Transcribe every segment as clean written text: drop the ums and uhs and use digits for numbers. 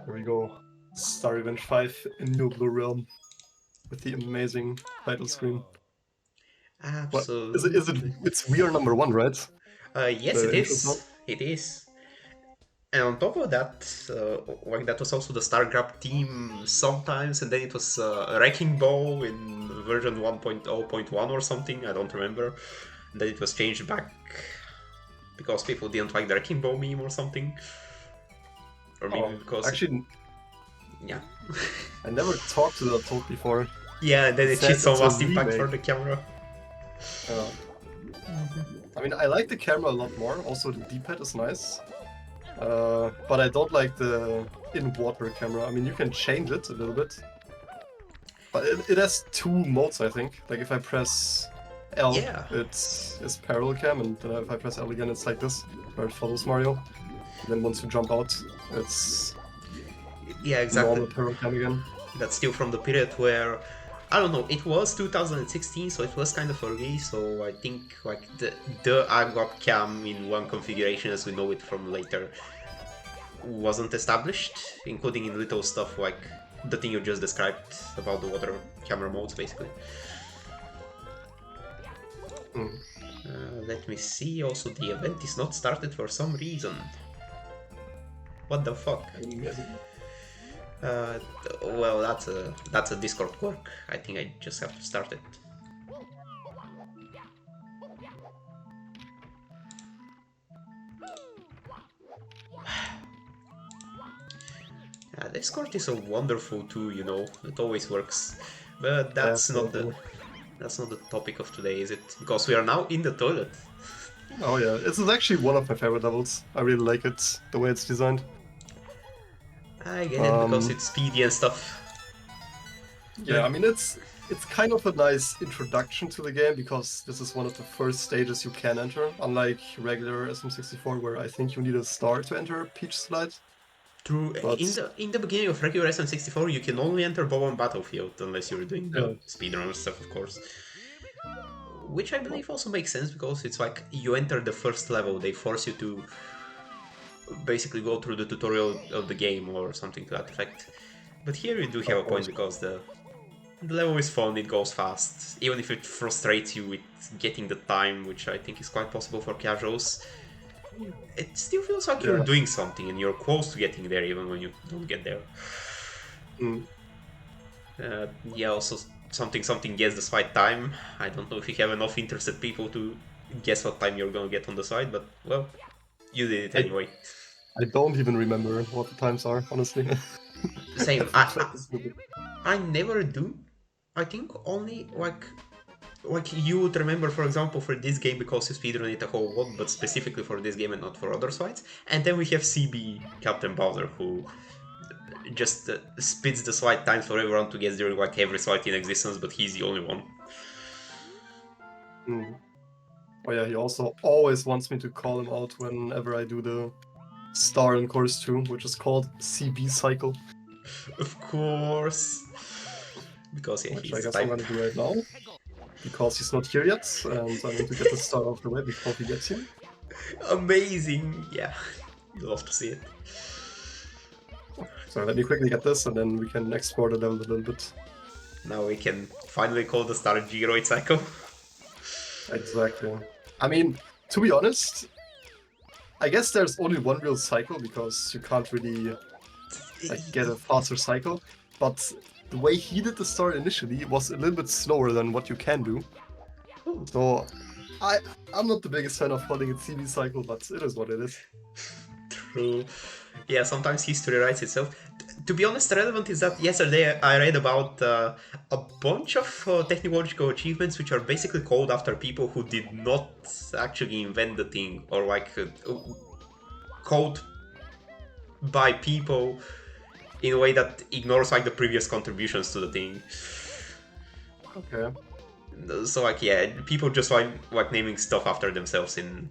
There we go. Star Revenge 5 in New Blue Realm with the amazing title screen. What is it? It's We Are Number One, right? Yes, The it intro song. is. It is. And on top of that, like that was also the Stargrab theme sometimes, and then it was Wrecking Ball in version 1.0.1 or something, I don't remember. And then it was changed back because people didn't like the Wrecking Ball meme or something. Or maybe because... Actually, yeah. I never talked to that talk before. Yeah, and then it said cheats on it's a Last Impact for remake. the camera. I mean, I like the camera a lot more. Also, the D-pad is nice. But I don't like the in-water camera. I mean, you can change it a little bit. But it has two modes, I think. Like, if I press L, Yeah. it's parallel cam, and then if I press L again, it's like this, where it follows Mario. And then once you jump out, it's Yeah, exactly. normal parallel cam again. That's still from the period where, I don't know, it was 2016, so it was kind of early, so I think like the AGWAP cam in one configuration as we know it from later wasn't established, including in little stuff like the thing you just described about the water camera modes, basically. Let me see, also the event is not started for some reason. What the fuck? Well, that's a Discord quirk. I think I just have to start it. Discord is a wonderful tool, you know. It always works, but that's not the topic of today, is it? Because we are now in the toilet. Oh yeah, this is actually one of my favorite levels. I really like it, the way it's designed. I get it because it's speedy and stuff. Yeah, I mean it's kind of a nice introduction to the game because this is one of the first stages you can enter, unlike regular SM64 where I think you need a star to enter Peach Slide. True. But In the beginning of regular SM64, you can only enter Bob on Battlefield unless you're doing the speedrun stuff, of course. Which I believe also makes sense because it's like you enter the first level, they force you to basically go through the tutorial of the game or something to that effect. But here you do have a point because the level is fun, it goes fast, even if it frustrates you with getting the time, which I think is quite possible for casuals. It still feels like you're doing something and you're close to getting there even when you don't get there. Yeah, also something gets the side time. I don't know if you have enough interested people to guess what time you're gonna get on the side, but well, you did it anyway. I don't even remember what the times are, honestly. Same. I never do. I think only like you would remember, for example, for this game because you speedrun it a whole lot, but specifically for this game and not for other sites. And then we have CB Captain Bowser, who just spits the slide times for everyone to guess during like every slide in existence, but he's the only one. Oh yeah, he also always wants me to call him out whenever I do the star in Course 2, which is called CB Cycle. Of course. Because yeah, which he's I guess type. I'm gonna do right now. Because he's not here yet, and I want to get the star off the way before he gets here. Amazing! Yeah, you love to see it. So let me quickly get this, and then we can explore the level a little bit. Now we can finally call the star Geeroid cycle. Exactly. I mean, to be honest, I guess there's only one real cycle because you can't really get a faster cycle. But the way he did the star initially was a little bit slower than what you can do. So I'm not the biggest fan of calling it CB cycle, but it is what it is. True. Yeah, sometimes history writes itself. To be honest, relevant is that yesterday I read about a bunch of technological achievements which are basically called after people who did not actually invent the thing, or like called by people in a way that ignores like the previous contributions to the thing. Okay. So like yeah, people just like naming stuff after themselves in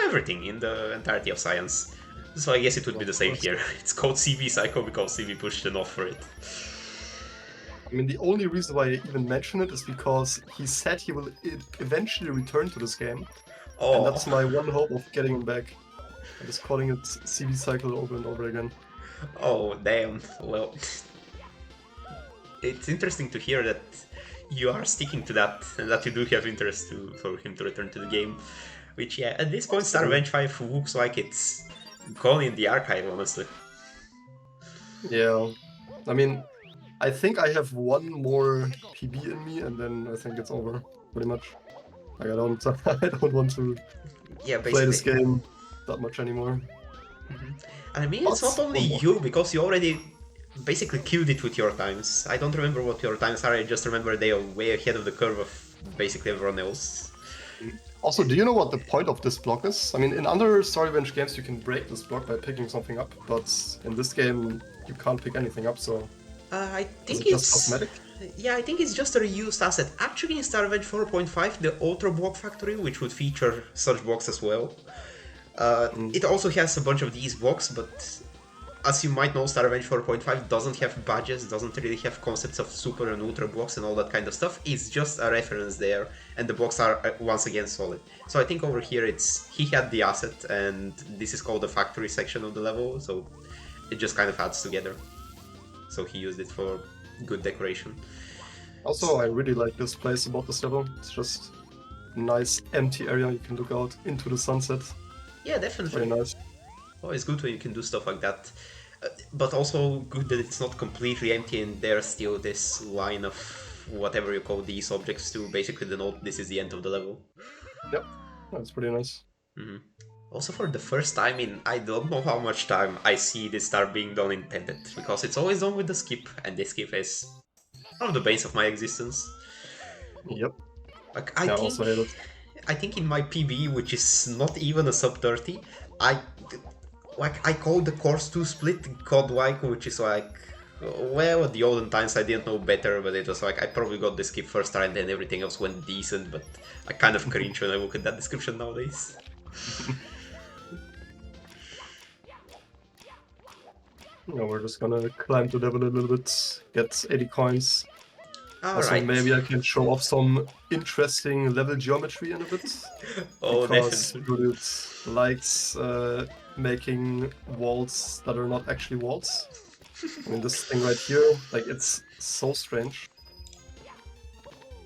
everything in the entirety of science. So I guess it would be the same here. It's called CB Cycle because CB pushed an off for it. I mean, the only reason why I even mention it is because he said he will eventually return to this game. And that's my one hope of getting him back. I'm just calling it CV cycle over and over again. Oh, damn. Well, it's interesting to hear that you are sticking to that and that you do have interest for him to return to the game. Which, yeah, at this point, Star Revenge 5 looks like it's gone in the archive, honestly. Yeah, I mean, I think I have one more PB in me, and then I think it's over, pretty much. Like, I don't want to Yeah, play this basically. game that much anymore. I mean, it's not But only one more. you, because you already basically killed it with your times. I don't remember what your times are, I just remember they are way ahead of the curve of basically everyone else. Also, do you know what the point of this block is? I mean, in other Star Revenge games, you can break this block by picking something up, but in this game, you can't pick anything up, so I is think it just it's... cosmetic? Yeah, I think it's just a reused asset. Actually, in Star Revenge 4.5, the Ultra Block Factory, which would feature such blocks as well, it also has a bunch of these blocks, but as you might know, Star Revenge 4.5 doesn't have badges, doesn't really have concepts of super and ultra blocks and all that kind of stuff. It's just a reference there, and the blocks are once again solid. So I think over here he had the asset, and this is called the factory section of the level, so it just kind of adds together. So he used it for good decoration. Also, I really like this place about this level. It's just a nice empty area. You can look out into the sunset. Yeah, definitely. Very nice. Oh, it's good when you can do stuff like that. But also good that it's not completely empty and there's still this line of whatever you call these objects to basically denote this is the end of the level. Yep, that's pretty nice. Also, for the first time in I don't know how much time, I see this start being done intended, because it's always done with the skip, and this skip is one of the base of my existence. Yep. Like Yeah, I also hate it. I think in my PB, which is not even a sub 30, I call the course 2 split godlike, which is like, well, at the olden times I didn't know better, but it was like I probably got the skip first time and then everything else went decent, but I kind of cringe when I look at that description nowadays. Yeah, we're just gonna climb the level a little bit, get 80 coins. Also, Alright. maybe I can show off some interesting level geometry in a bit. Oh, Because definitely. Judith likes making walls that are not actually walls. I mean, this thing right here, like, it's so strange.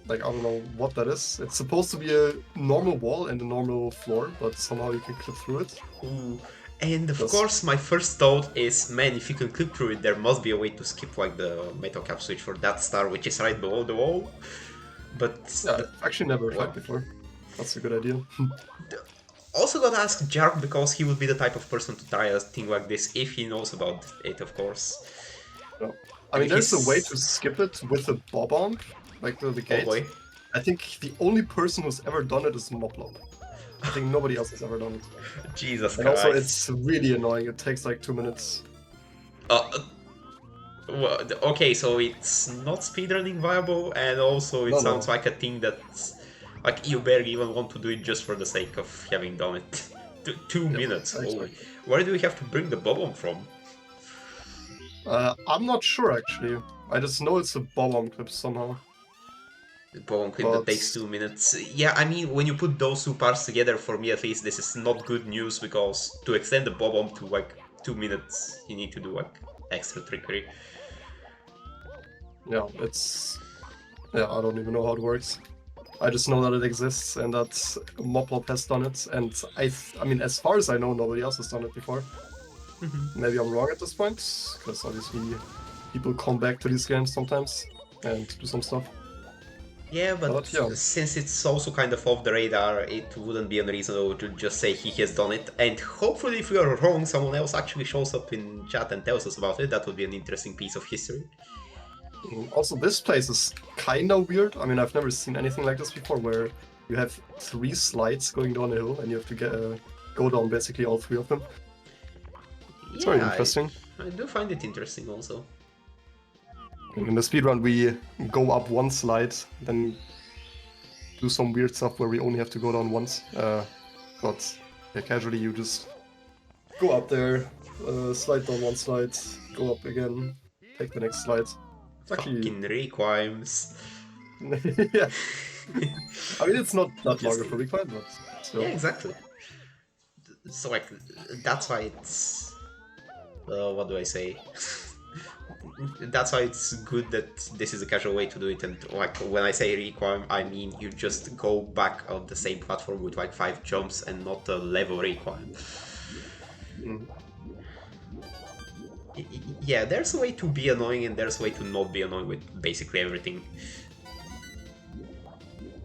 Like, I don't know what that is. It's supposed to be a normal wall and a normal floor, but somehow you can clip through it. Ooh. And of Just- course, my first thought is, man, if you can clip through it, there must be a way to skip like the metal cap switch for that star, which is right below the wall. But Yeah, I've actually never Well. tried before. That's a good idea. also gotta ask Jark, because he would be the type of person to try a thing like this if he knows about it, of course. No. I mean, there's a way to skip it with a bob-omb, like the gate. Oh boy. I think the only person who's ever done it is Moblop. I think nobody else has ever done it. Jesus And Christ. also, it's really annoying. It takes like 2 minutes. Well, okay, so it's not speedrunning viable, and also it No, sounds no. like a thing that, like, you barely even want to do it just for the sake of having done it. 2 minutes, holy. Exactly. Where do we have to bring the bomb from? I'm not sure actually. I just know it's a bomb clip somehow. The bomb clip that takes 2 minutes. Yeah, I mean, when you put those two parts together, for me at least, this is not good news, because to extend the bomb to like 2 minutes, you need to do like extra trickery. Yeah, I don't even know how it works. I just know that it exists and that Moblop has done it, and I mean, as far as I know, nobody else has done it before. Maybe I'm wrong at this point, because obviously people come back to these games sometimes and do some stuff. Yeah, but yeah. since it's also kind of off the radar, it wouldn't be unreasonable to just say he has done it. And hopefully, if we are wrong, someone else actually shows up in chat and tells us about it. That would be an interesting piece of history. Also, this place is kinda weird. I mean, I've never seen anything like this before, where you have 3 slides going down a hill and you have to go down basically all 3 of them. It's very interesting. I do find it interesting also. In the speedrun, we go up 1 slide, then do some weird stuff where we only have to go down once. But yeah, casually, you just go up there, slide down 1 slide, go up again, take the next slide. It's actually... Fucking requirements. Yeah. I mean, it's not that long of a requirement, but still. Yeah, exactly. So like that's why it's what do I say? That's why it's good that this is a casual way to do it. And like when I say requiem, I mean you just go back on the same platform with like 5 jumps and not a level requiem. Mm. Yeah, there's a way to be annoying and there's a way to not be annoying with basically everything.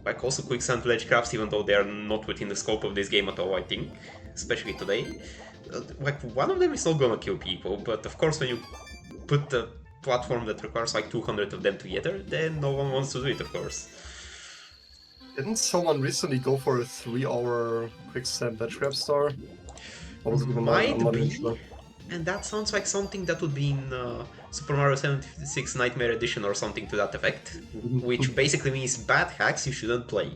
Like also quicksand ledge crafts, even though they are not within the scope of this game at all, I think, especially today. Like one of them is not gonna kill people, but of course when you put a platform that requires like 200 of them together, then no one wants to do it, of course. Didn't someone recently go for a 3-hour quicksand ledge grab star? Or was it even Might I'm not be, even sure. and that sounds like something that would be in Super Mario 76 Nightmare Edition or something to that effect, which basically means bad hacks you shouldn't play.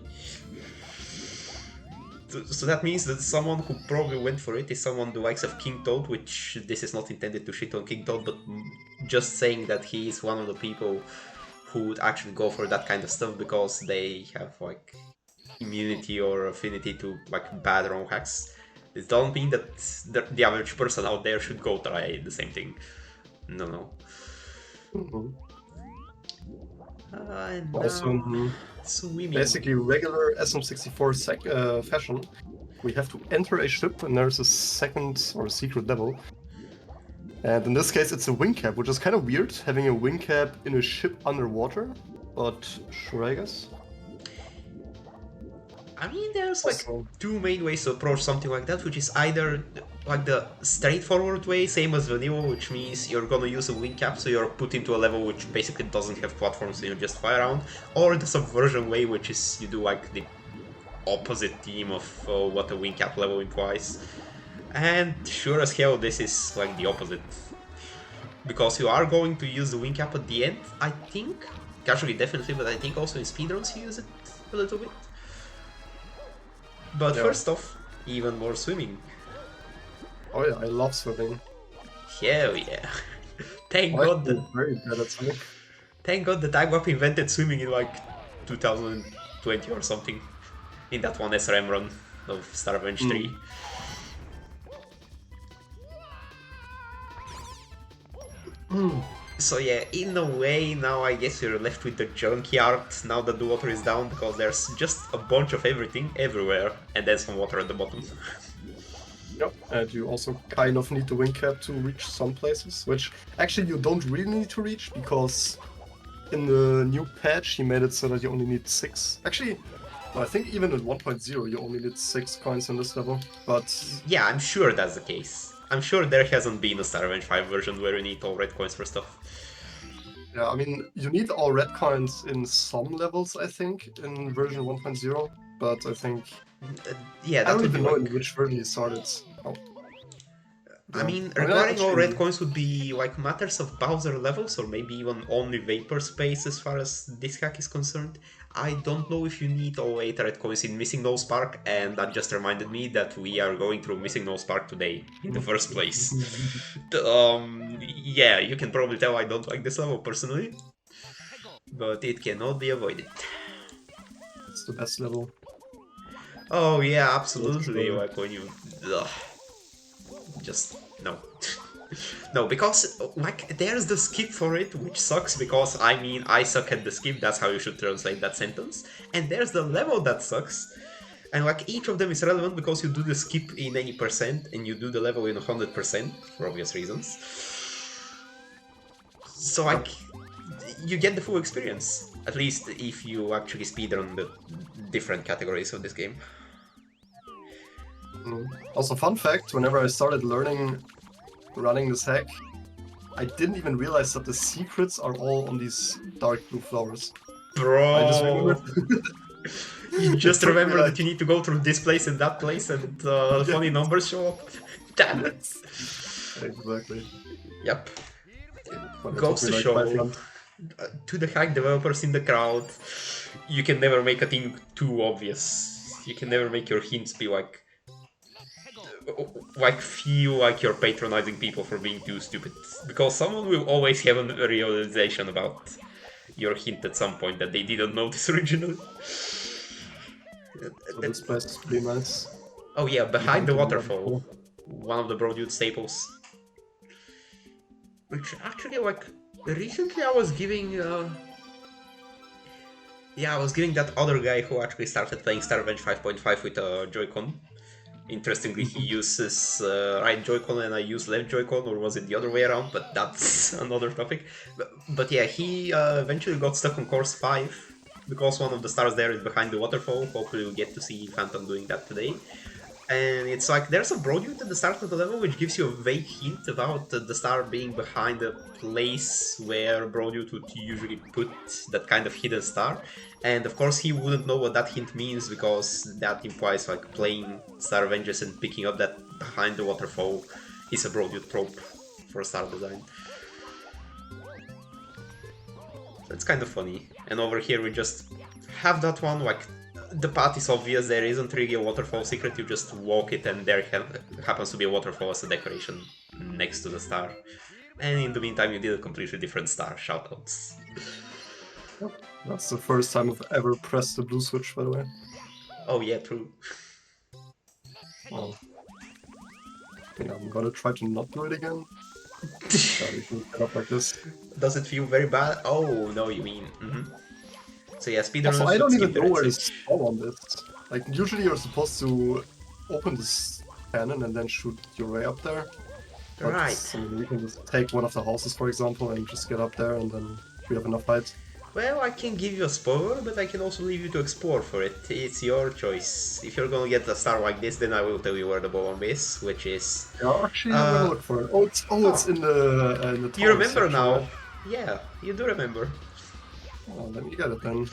So that means that someone who probably went for it is someone the likes of King Toad, which this is not intended to shit on King Toad, but just saying that he is one of the people who would actually go for that kind of stuff because they have like immunity or affinity to like bad ROM hacks. It doesn't mean that the average person out there should go try the same thing. No. Mhm. And Also, swimming. basically regular SM64 fashion, we have to enter a ship and there's a second or a secret level. And in this case, it's a wing cap, which is kind of weird, having a wing cap in a ship underwater, but sure, I guess. I mean, there's like Also, 2 main ways to approach something like that, which is either like the straightforward way, same as vanilla, which means you're gonna use a wing cap, so you're put into a level which basically doesn't have platforms, so you just fly around, or the subversion way, which is you do like the opposite theme of what a wing cap level implies. And sure as hell, this is like the opposite. Because you are going to use the wing cap at the end, I think. Casually, definitely, but I think also in speedruns you use it a little bit. But Yeah. first off, even more swimming. oh yeah, I love swimming. Hell yeah. Thank I'm God that actually very bad at swimming. thank God that IWAP invented swimming in like 2020 or something. In that one SRM run of Star Revenge 3. So yeah, in a way, now I guess you're left with the junkyard now that the water is down, because there's just a bunch of everything everywhere, and then some water at the bottom. Yep, and you also kind of need the wing cap to reach some places, which actually you don't really need to reach, because in the new patch he made it so that you only need 6. Actually, no, I think even at 1.0 you only need 6 coins in this level, but Yeah, I'm sure that's the case. I'm sure there hasn't been a Star Revenge 5 version where you need all red coins for stuff. yeah, I mean, you need all red coins in some levels, I think, in version 1.0, but I think... Yeah, I that don't would be even know like... in which version you started. Oh. I mean, I regarding all actually- red coins would be like matters of Bowser levels, or maybe even only Vapor Space as far as this hack is concerned. I don't know if you need all 8 red coins in Missing No Spark, and that just reminded me that we are going through Missing No Spark today, in the first place. Yeah, you can probably tell I don't like this level personally, but it cannot be avoided. It's the best level. Oh yeah, absolutely, Sure. like when you... Ugh. Just no. No, because like there's the skip for it, which sucks because I mean I suck at the skip, that's how you should translate that sentence. And there's the level that sucks. And like each of them is relevant because you do the skip in any percent and you do the level in 100% for obvious reasons. So like you get the full experience, at least if you actually speedrun the different categories of this game. Also, fun fact, whenever I started running this hack, I didn't even realize that the secrets are all on these dark blue flowers. Bro, I just remembered. you just It took me, remember like- that you need to go through this place and that place, and funny numbers show up. Damn it! Exactly. Yep. But it Goes took to me, like, show 5 runs. to the hack developers in the crowd, you can never make a thing too obvious. You can never make your hints be like feel like you're patronizing people for being too stupid, because someone will always have a realization about your hint at some point that they didn't notice originally. So this place is pretty nice. Oh yeah, behind the the waterfall. One of the Broadwood staples. Which actually, like, recently I was giving, yeah, I was giving that other guy who actually started playing Star Revenge 5.5 with a Joy-Con. Interestingly, he uses right Joy-Con and I use left Joy-Con, or was it the other way around? But that's another topic. But yeah, he eventually got stuck on course 5 because one of the stars there is behind the waterfall. Hopefully, we'll get to see Phantom doing that today. And it's like there's a broadwood at the start of the level which gives you a vague hint about the star being behind a place where broadwood would usually put that kind of hidden star. And of course he wouldn't know what that hint means because that implies like playing Star Avengers and picking up that behind the waterfall is a broadwood probe for star design. So it's kind of funny. And over here we just have that one, like, the path is obvious, there isn't really a waterfall secret, you just walk it and there happens to be a waterfall as a decoration next to the star. And in the meantime you did a completely different star, shoutouts. That's the first time I've ever pressed the blue switch, by the way. Oh yeah, true. Oh. Yeah, I'm gonna try to not do it again. Yeah, we can get up like this. Does it feel very bad? Oh, no, you mean... So yeah, speedrunners Also, I don't should even skip the know red where to switch. spawn on this. Like, usually you're supposed to open this cannon and then shoot your way up there. But, Right. I mean, you can just take one of the houses, for example, and just get up there, and then we have enough height. Well, I can give you a spoiler, but I can also leave you to explore for it. It's your choice. If you're gonna get a star like this, then I will tell you where the bomb is, which is... Yeah, actually, I'm gonna look for it. Oh, it's in the tower You remember section, now? right? Yeah, you do remember. Oh, let me get it then.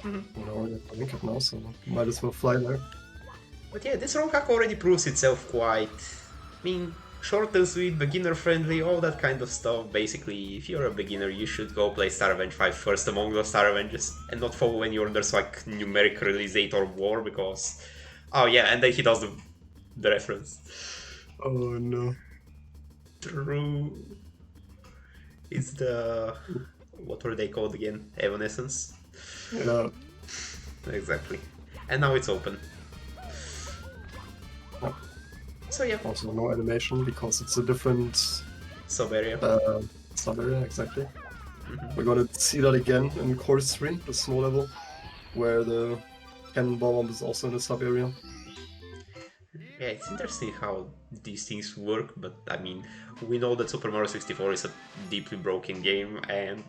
You know, I link it now, so might as well fly there. But yeah, this ROM hack already proves itself quite... I mean, short and sweet, beginner friendly, all that kind of stuff. Basically, if you're a beginner, you should go play Star Revenge 5 first among the Star Avengers and not follow any orders like numeric release date or war, because... Oh yeah, and then he does the reference. Oh no. True. It's the... What were they called again? Evanescence? Yeah. Exactly. And now it's open. Oh. So yeah. Also no animation because it's a different Sub area. sub area, exactly. We're gonna see that again in course 3, the small level, where the cannonball bomb is also in the sub area. Yeah, it's interesting how these things work, but I mean, we know that Super Mario 64 is a deeply broken game, and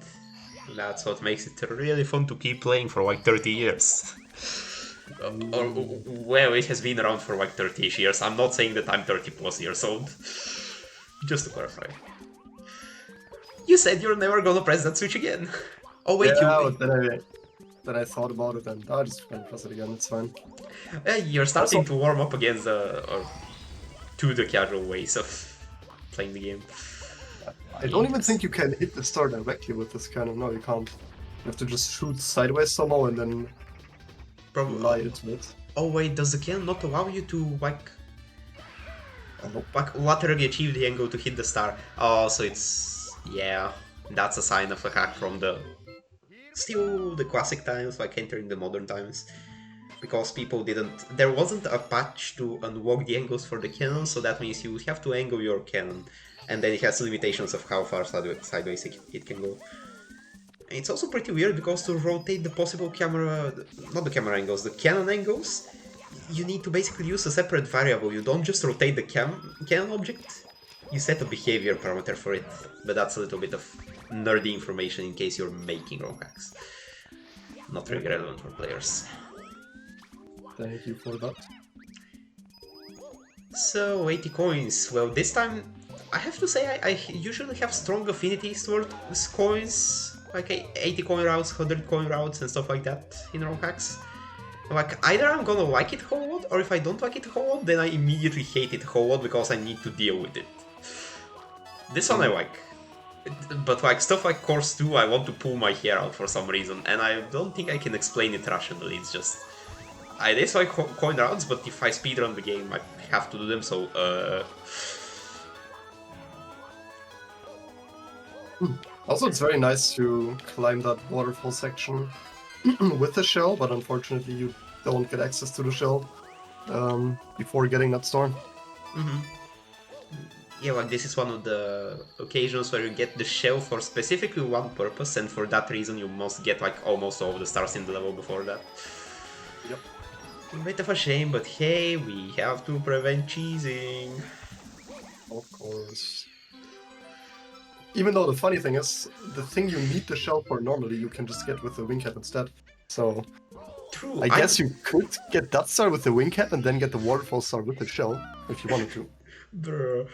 that's what makes it really fun to keep playing for like 30 years. Or, well, it has been around for like 30 years. I'm not saying that I'm 30 plus years old. Just to clarify. You said you're never gonna press that switch again. Oh wait, yeah, then I thought about it and I just gonna press it again, it's fine. You're starting to warm up against to the casual ways of playing the game. I don't even think you can hit the star directly with this cannon. No, you can't. You have to just shoot sideways somehow and then fly into it. Oh wait, does the cannon not allow you to like laterally achieve the angle to hit the star? Oh, so it's... yeah, that's a sign of a hack from the... still the classic times, like entering the modern times. Because people didn't... there wasn't a patch to unlock the angles for the cannon, so that means you have to angle your cannon. And then it has limitations of how far sideways it can go. It's also pretty weird because to rotate the possible camera... not the camera angles, the cannon angles, you need to basically use a separate variable. You don't just rotate the cannon object, you set a behavior parameter for it. But that's a little bit of nerdy information in case you're making ROM hacks. Not really relevant for players. Thank you for that. So, 80 coins. Well, this time, I have to say I usually have strong affinities towards coins. Like 80 coin routes, 100 coin routes and stuff like that in ROM hacks. Like, either I'm gonna like it a whole lot, or if I don't like it a whole lot, then I immediately hate it a whole lot because I need to deal with it. This one I like. But like stuff like Course 2, I want to pull my hair out for some reason, and I don't think I can explain it rationally, it's just... I dislike coin routes, but if I speedrun the game, I have to do them, so Also, it's very nice to climb that waterfall section with the shell, but unfortunately you don't get access to the shell before getting that storm. Mm-hmm. Yeah, like this is one of the occasions where you get the shell for specifically one purpose, and for that reason you must get like almost all of the stars in the level before that. Yep. A bit of a shame, but hey, we have to prevent cheesing. Of course. Even though the funny thing is, the thing you need the shell for normally you can just get with the wing cap instead. So True, I guess you could get that star with the wing cap and then get the waterfall star with the shell if you wanted to. Bruh.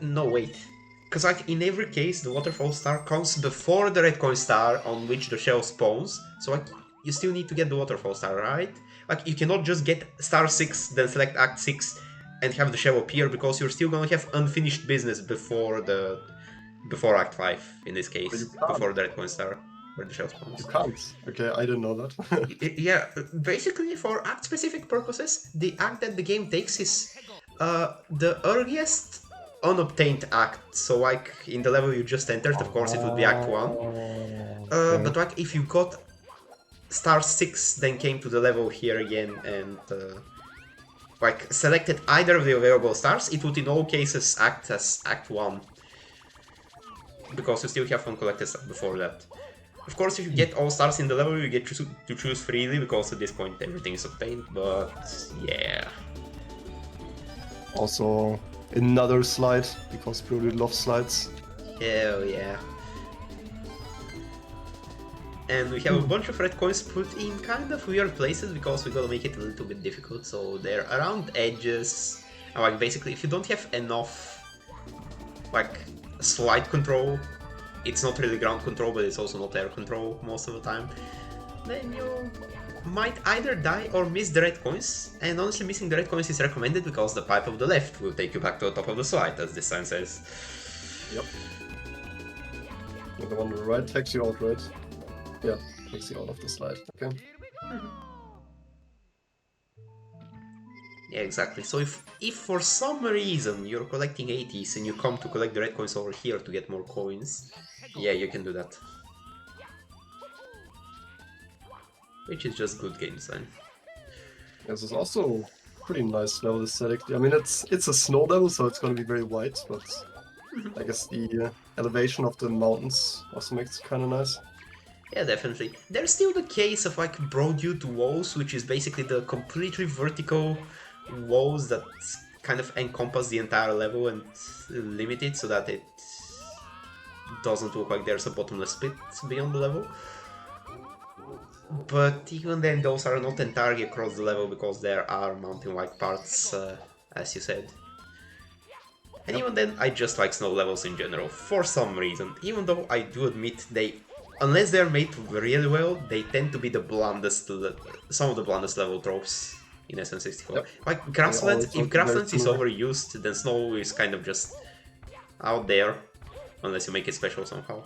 No, wait. Because like in every case, the waterfall star comes before the red coin star on which the shell spawns. So like you still need to get the waterfall star, right? Like you cannot just get star 6, then select act 6 and have the shell appear, because you're still gonna have unfinished business before act 5 in this case, before the red coin star where the shell spawns. You can't. Okay, I didn't know that. Yeah, basically for act specific purposes, the act that the game takes is the earliest unobtained act. So like in the level you just entered, of course it would be act 1. Okay. But like if you got star 6, then came to the level here again and like selected either of the available stars, it would in all cases act as act 1. Because you still have uncollected stuff before that. Of course, if you get all stars in the level, you get to choose freely, because at this point everything is obtained, but yeah. Also, another slide, because Brody loves slides. Hell yeah. And we have a bunch of red coins put in kind of weird places, because we gotta make it a little bit difficult. So they're around edges. And like basically, if you don't have enough like slide control, it's not really ground control, but it's also not air control most of the time, then you might either die or miss the red coins. And honestly, missing the red coins is recommended, because the pipe of the left will take you back to the top of the slide, as this sign says. Yep. And the one on the right takes you out, right? Yeah, takes you out of the slide. Okay. Yeah, exactly. So if for some reason you're collecting 80s and you come to collect the red coins over here to get more coins, yeah, you can do that. Which is just good game design. This is also pretty nice level aesthetically. I mean, it's a snow level, so it's going to be very white, but I guess the elevation of the mountains also makes it kind of nice. Yeah, definitely. There's still the case of like broad-dute walls, which is basically the completely vertical walls that kind of encompass the entire level and limit it so that it doesn't look like there's a bottomless pit beyond the level. But even then, those are not entirely across the level, because there are mountain-like parts, as you said. And even then, I just like snow levels in general, for some reason. Even though I do admit unless they're made really well, they tend to be the bluntest, some of the bluntest level tropes in SM64. Yep. Like grasslands, if grasslands is similar. overused, then snow is kind of just out there, unless you make it special somehow.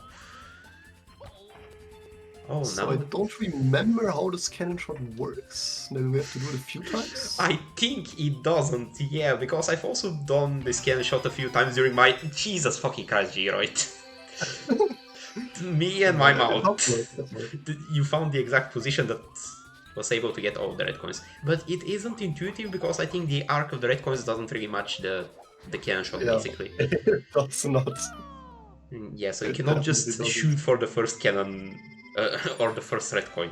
Oh So no. I don't remember how this cannon shot works. Maybe we have to do it a few times? I think it doesn't, yeah, because I've also done this cannon shot a few times during my... Jesus fucking Christ, Geeroid. Me and my mouth. You found the exact position that was able to get all the red coins. But it isn't intuitive, because I think the arc of the red coins doesn't really match the cannon shot, basically. It does not. Yeah, so you It cannot just definitely shoot for the first cannon or the first red coin.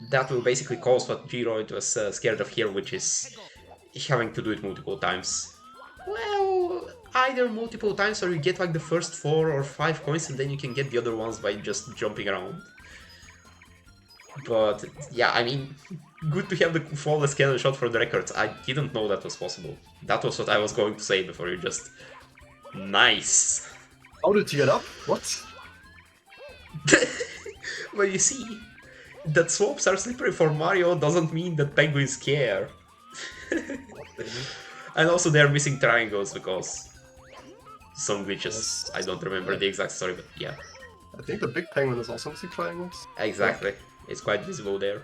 That will basically cause what Geeroid was scared of here, which is having to do it multiple times. Well, either multiple times, or you get like the first 4 or 5 coins and then you can get the other ones by just jumping around. But yeah, I mean, good to have the flawless cannon shot for the records. I didn't know that was possible. That was what I was going to say before you just... Nice! How did you get up? What? Well, you see, that slopes are slippery for Mario doesn't mean that penguins care. And also they're missing triangles because some glitches. Yes. I don't remember the exact story, but yeah. I think the big penguin is also missing triangles. Exactly. It's quite visible there.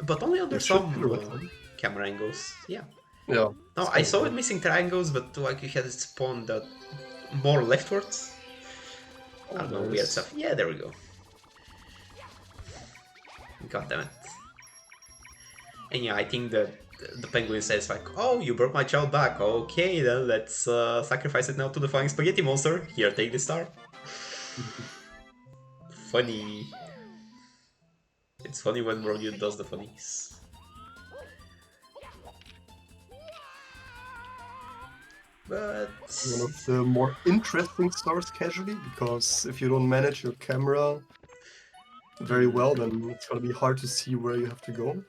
But only under some camera angles, yeah. Yeah. No, I saw it missing triangles, but like you had it spawned more leftwards. I don't know, weird stuff. Yeah, there we go. God damn it. And yeah, I think the penguin says like, "Oh, you brought my child back. Okay, then let's sacrifice it now to the flying spaghetti monster. Here, take the star." Funny. It's funny when Brody does the funnies. But One of the more interesting stars casually, because if you don't manage your camera very well, then it's gonna be hard to see where you have to go.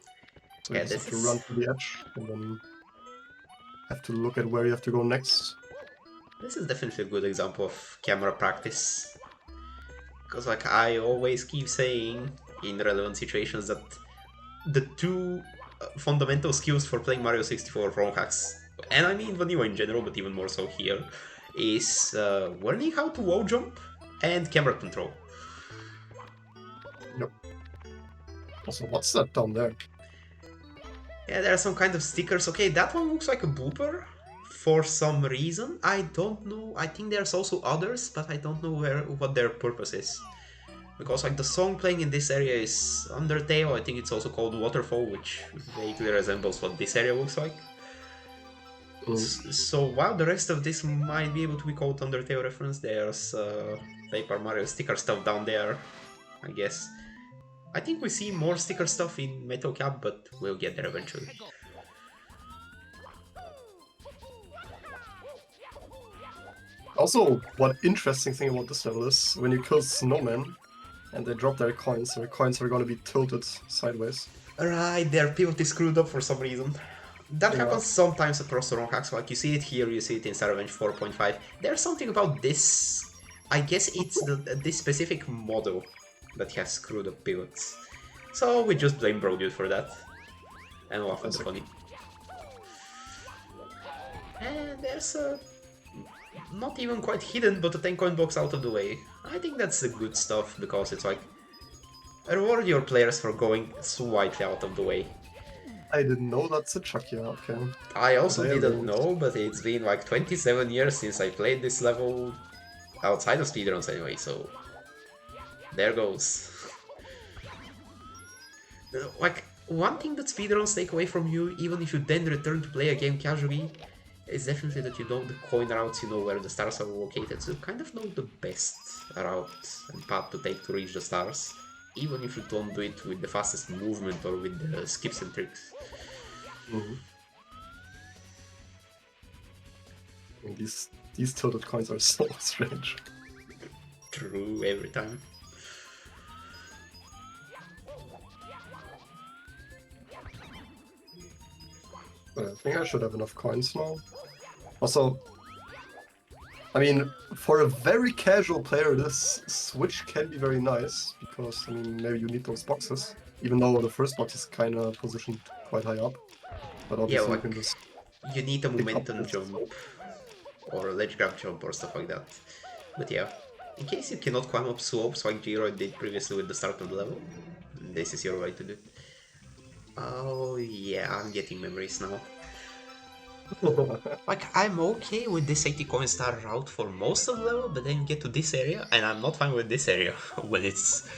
So you yeah, just have this to is run to the edge and then have to look at where you have to go next. this is definitely a good example of camera practice. Because like I always keep saying in relevant situations that the two fundamental skills for playing Mario 64 ROM hacks, and I mean vanilla in general, but even more so here, is learning how to wall jump and camera control. Yep. Also, what's that down there? Yeah, there are some kind of stickers. Okay, that one looks like a blooper for some reason. I don't know. I think there's also others, but I don't know what their purpose is. Because like the song playing in this area is Undertale. I think it's also called Waterfall, which vaguely resembles what this area looks like. So while the rest of this might be able to be called Undertale reference, there's Paper Mario sticker stuff down there, I guess. I think we see more sticker stuff in Metal Cap, but we'll get there eventually. Also, one interesting thing about this level is when you kill snowmen and they drop their coins are going to be tilted sideways. Right, their pivot is screwed up for some reason. That Yeah. happens sometimes across the wrong hacks, like you see it here, you see it in Star Revenge 4.5. There's something about this, I guess it's this specific model that has screwed up pivots. So we just blame Brodude for that. And laugh at the funny. And there's a not even quite hidden, but a 10 coin box out of the way. I think that's the good stuff, because it's like, reward your players for going slightly out of the way. I didn't know that's a Chuck, yeah, okay. I also There didn't it is. know, but it's been like 27 years since I played this level outside of speedruns anyway, so there goes. Like, one thing that speedruns take away from you, even if you then return to play a game casually, is definitely that you know the coin routes, you know where the stars are located, so you kind of know the best route and path to take to reach the stars, even if you don't do it with the fastest movement or with the skips and tricks. Mm-hmm. And these tilted coins are so strange. True, every time. But I think I should have enough coins now. Also, I mean, for a very casual player, this switch can be very nice, because, I mean, maybe you need those boxes, even though the first box is kind of positioned quite high up. But Yeah, obviously like, you can just you need a pick up momentum this. jump or a ledge grab jump or stuff like that. But yeah, in case you cannot climb up slopes like Geeroid did previously with the start of the level, this is your way to do it. Oh yeah, I'm getting memories now. Like, I'm okay with this 80 coin star route for most of the level, but then you get to this area, and I'm not fine with this area when it's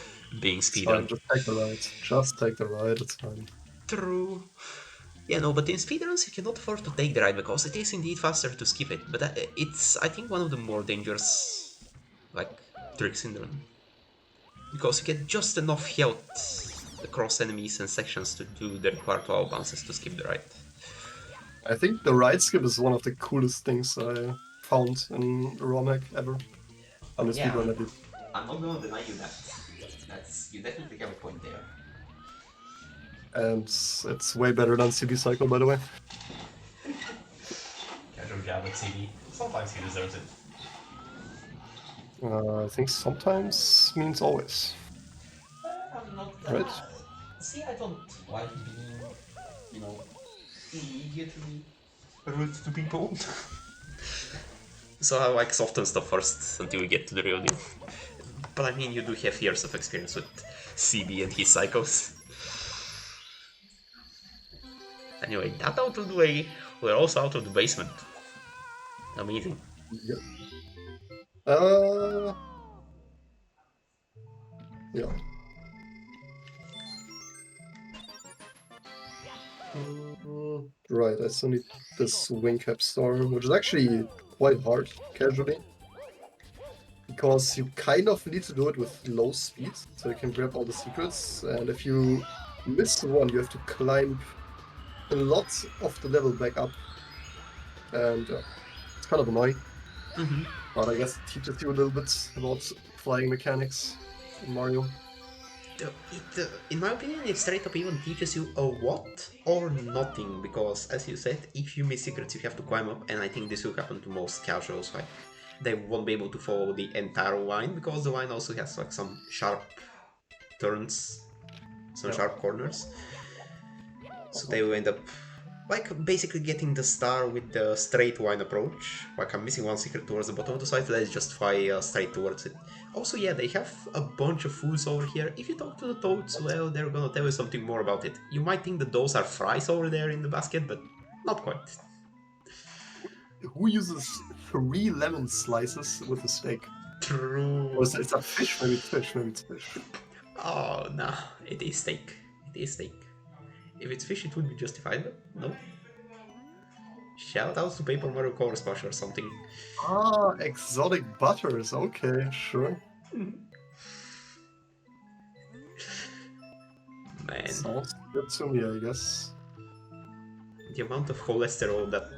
being It's fine, speedrun. just take the ride. Just take the ride, it's fine. True. Yeah, no, but in speedruns you cannot afford to take the ride because it is indeed faster to skip it. But it's, I think, one of the more dangerous, like, tricks in the run. Because you get just enough health across enemies and sections to do the required wall bounces to skip the ride. I think the ride skip is one of the coolest things I found in ROM hack ever. On the Yeah, speedrun at least. I'm not gonna deny you that. You definitely have a point there. And it's way better than CB Cycle, by the way. Casual jab at CD. Sometimes he deserves it. I think sometimes means always. I'm not. Right? See, I don't like being, you know, immediately rude to people. So I like soften stuff first until we get to the real deal. But I mean, you do have years of experience with CB and his cycles. Anyway, that out of the way, we're also out of the basement. Amazing. Yep. Uh, yeah. Right, I still need this wing cap storm, which is actually quite hard casually. Because you kind of need to do it with low speed, so you can grab all the secrets, and if you miss one, you have to climb a lot of the level back up, and it's kind of annoying. But I guess it teaches you a little bit about flying mechanics in Mario. In my opinion, it straight up even teaches you a what or nothing, because as you said, if you miss secrets, you have to climb up, and I think this will happen to most casuals. Like, they won't be able to follow the entire line because the line also has like some sharp turns, some sharp corners. So they will end up like basically getting the star with the straight line approach. Like, I'm missing one secret towards the bottom of the site, let's just fly straight towards it. Also, yeah, they have a bunch of foods over here. If you talk to the toads, well, they're gonna tell you something more about it. You might think that those are fries over there in the basket, but not quite. Who uses 3 lemon slices with a steak? True. Or is that fish? Maybe it's fish, maybe it's fish. Oh, no, it is steak. It is steak. If it's fish, it would be justified, but no. Shout outs to Paper Mario Color Splash or something. Ah, exotic butters. Okay, sure. Man, Sounds good to me, I guess. the amount of cholesterol that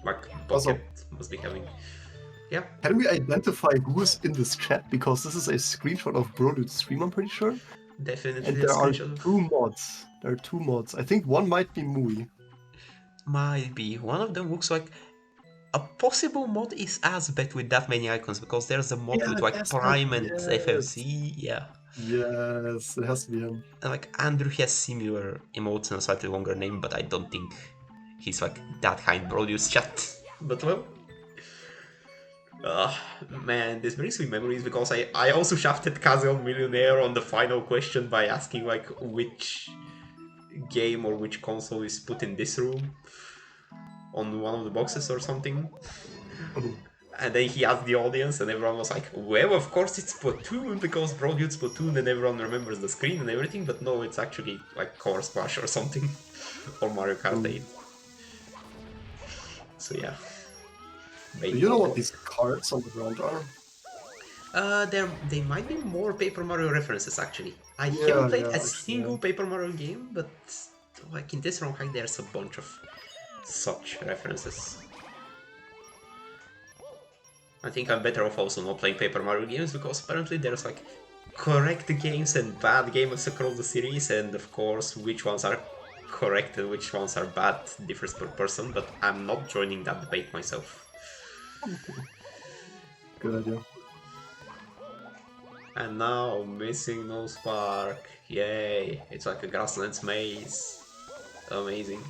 like Also, bucket must be having. Yeah, can we identify who is in this chat? Because this is a screenshot of Brodude's stream, I'm pretty sure. definitely And a there are screenshot. 2 mods. There are 2 mods. I think one might be Mui. Might be. One of them looks like a possible mod is Asbet with that many icons, because there's a mod with like Yes, yes, Prime and yes. FFC, yeah. Yes, it has to be him. And like Andrew has similar emotes and a slightly longer name, but I don't think he's like that kind produce chat. But well. Man, this brings me memories because I also shafted Casual Millionaire on the final question by asking like which game or which console is put in this room on one of the boxes or something. And then he asked the audience, and everyone was like, well, of course it's Splatoon, because bro, it's Splatoon, and everyone remembers the screen and everything, but no, it's actually like Core Splash or something. Or Mario Kart 8. So yeah. Do you know what these cards on the ground are? They might be more Paper Mario references, actually. I Yeah, haven't played yeah, a actually, single Paper Mario game, but like in this ROM hack, there's a bunch of such references. I think I'm better off also not playing Paper Mario games, because apparently there's like correct games and bad games across the series, and of course which ones are correct and which ones are bad differs per person, but I'm not joining that debate myself. Good idea. And now missing no spark. Yay! It's like a grasslands maze. Amazing.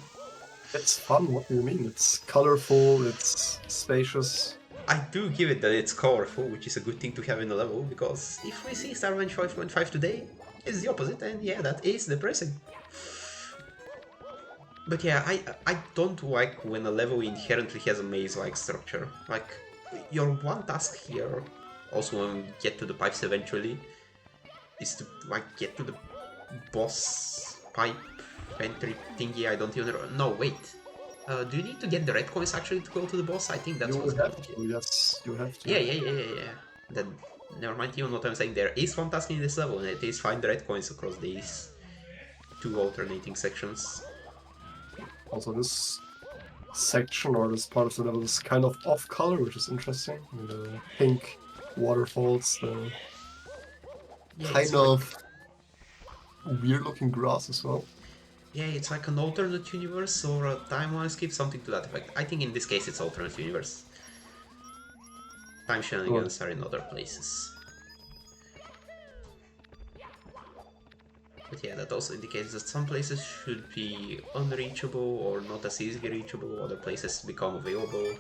It's fun, what do you mean? It's colorful, it's spacious. I do give it that it's colorful, which is a good thing to have in a level, because if we see Star Revenge 5.5 today, it's the opposite, and yeah, that is depressing. But yeah, I don't like when a level inherently has a maze-like structure. Like, your one task here, also when we get to the pipes eventually, is to like get to the boss pipe entry thingy. I don't even know. No, wait. Do you need to get the red coins actually to go to the boss? I think that's what's have to, yes, you have to. Yeah. Then never mind even what I'm saying. There is one task in this level, and it is find the red coins across these 2 alternating sections. Also, this section or this part of the level is kind of off color, which is interesting. The pink waterfalls, the kind of weird looking grass as well. Yeah, it's like an alternate universe or a timeline skip, something to that effect. I think in this case it's alternate universe. Time shenanigans are in other places. But yeah, that also indicates that some places should be unreachable or not as easily reachable, other places become available.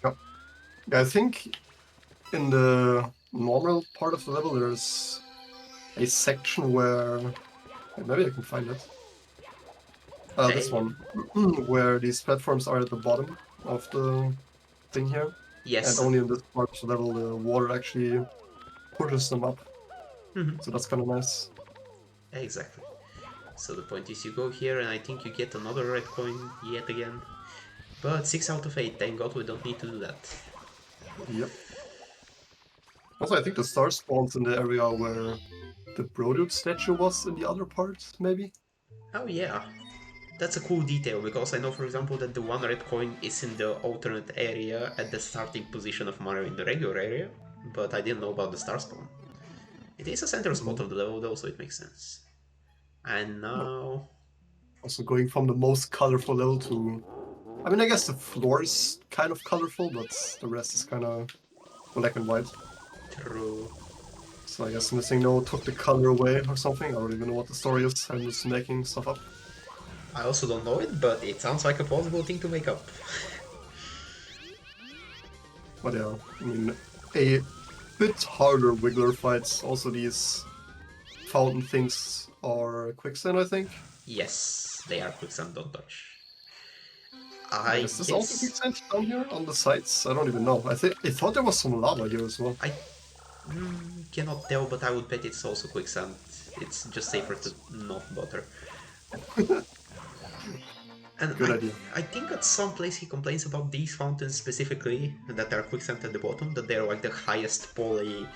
Yeah, I think in the normal part of the level there's a section where... maybe I can find it. This one. Where these platforms are at the bottom of the thing here. Yes. And only in this part of the level the water actually pushes them up. So that's kind of nice. Exactly. So the point is you go here and I think you get another red coin yet again. But 6 out of 8, thank god we don't need to do that. Yep. Also, I think the star spawns in the area where the Brodude statue was in the other part, maybe? Oh yeah, that's a cool detail, because I know for example that the one red coin is in the alternate area at the starting position of Mario in the regular area, but I didn't know about the star spawn. It is a center spot of the level though, so it makes sense. And now... Also going from the most colorful level to... I mean, I guess the floor is kind of colorful, but the rest is kind of black and white. True. So I guess Missing No took the color away or something. I don't even know what the story is. I'm just making stuff up. I also don't know it, but it sounds like a plausible thing to make up. But yeah, I mean, a bit harder Wiggler fights. Also, these fountain things are quicksand, I think. Yes, they are quicksand, don't touch. Is this also quicksand down here on the sides? I don't even know. I thought there was some lava here as well. I cannot tell, but I would bet it's also quicksand. It's just safer to not bother. And Good idea. I think at some place he complains about these fountains specifically, that are quicksand at the bottom, that they're like the highest poly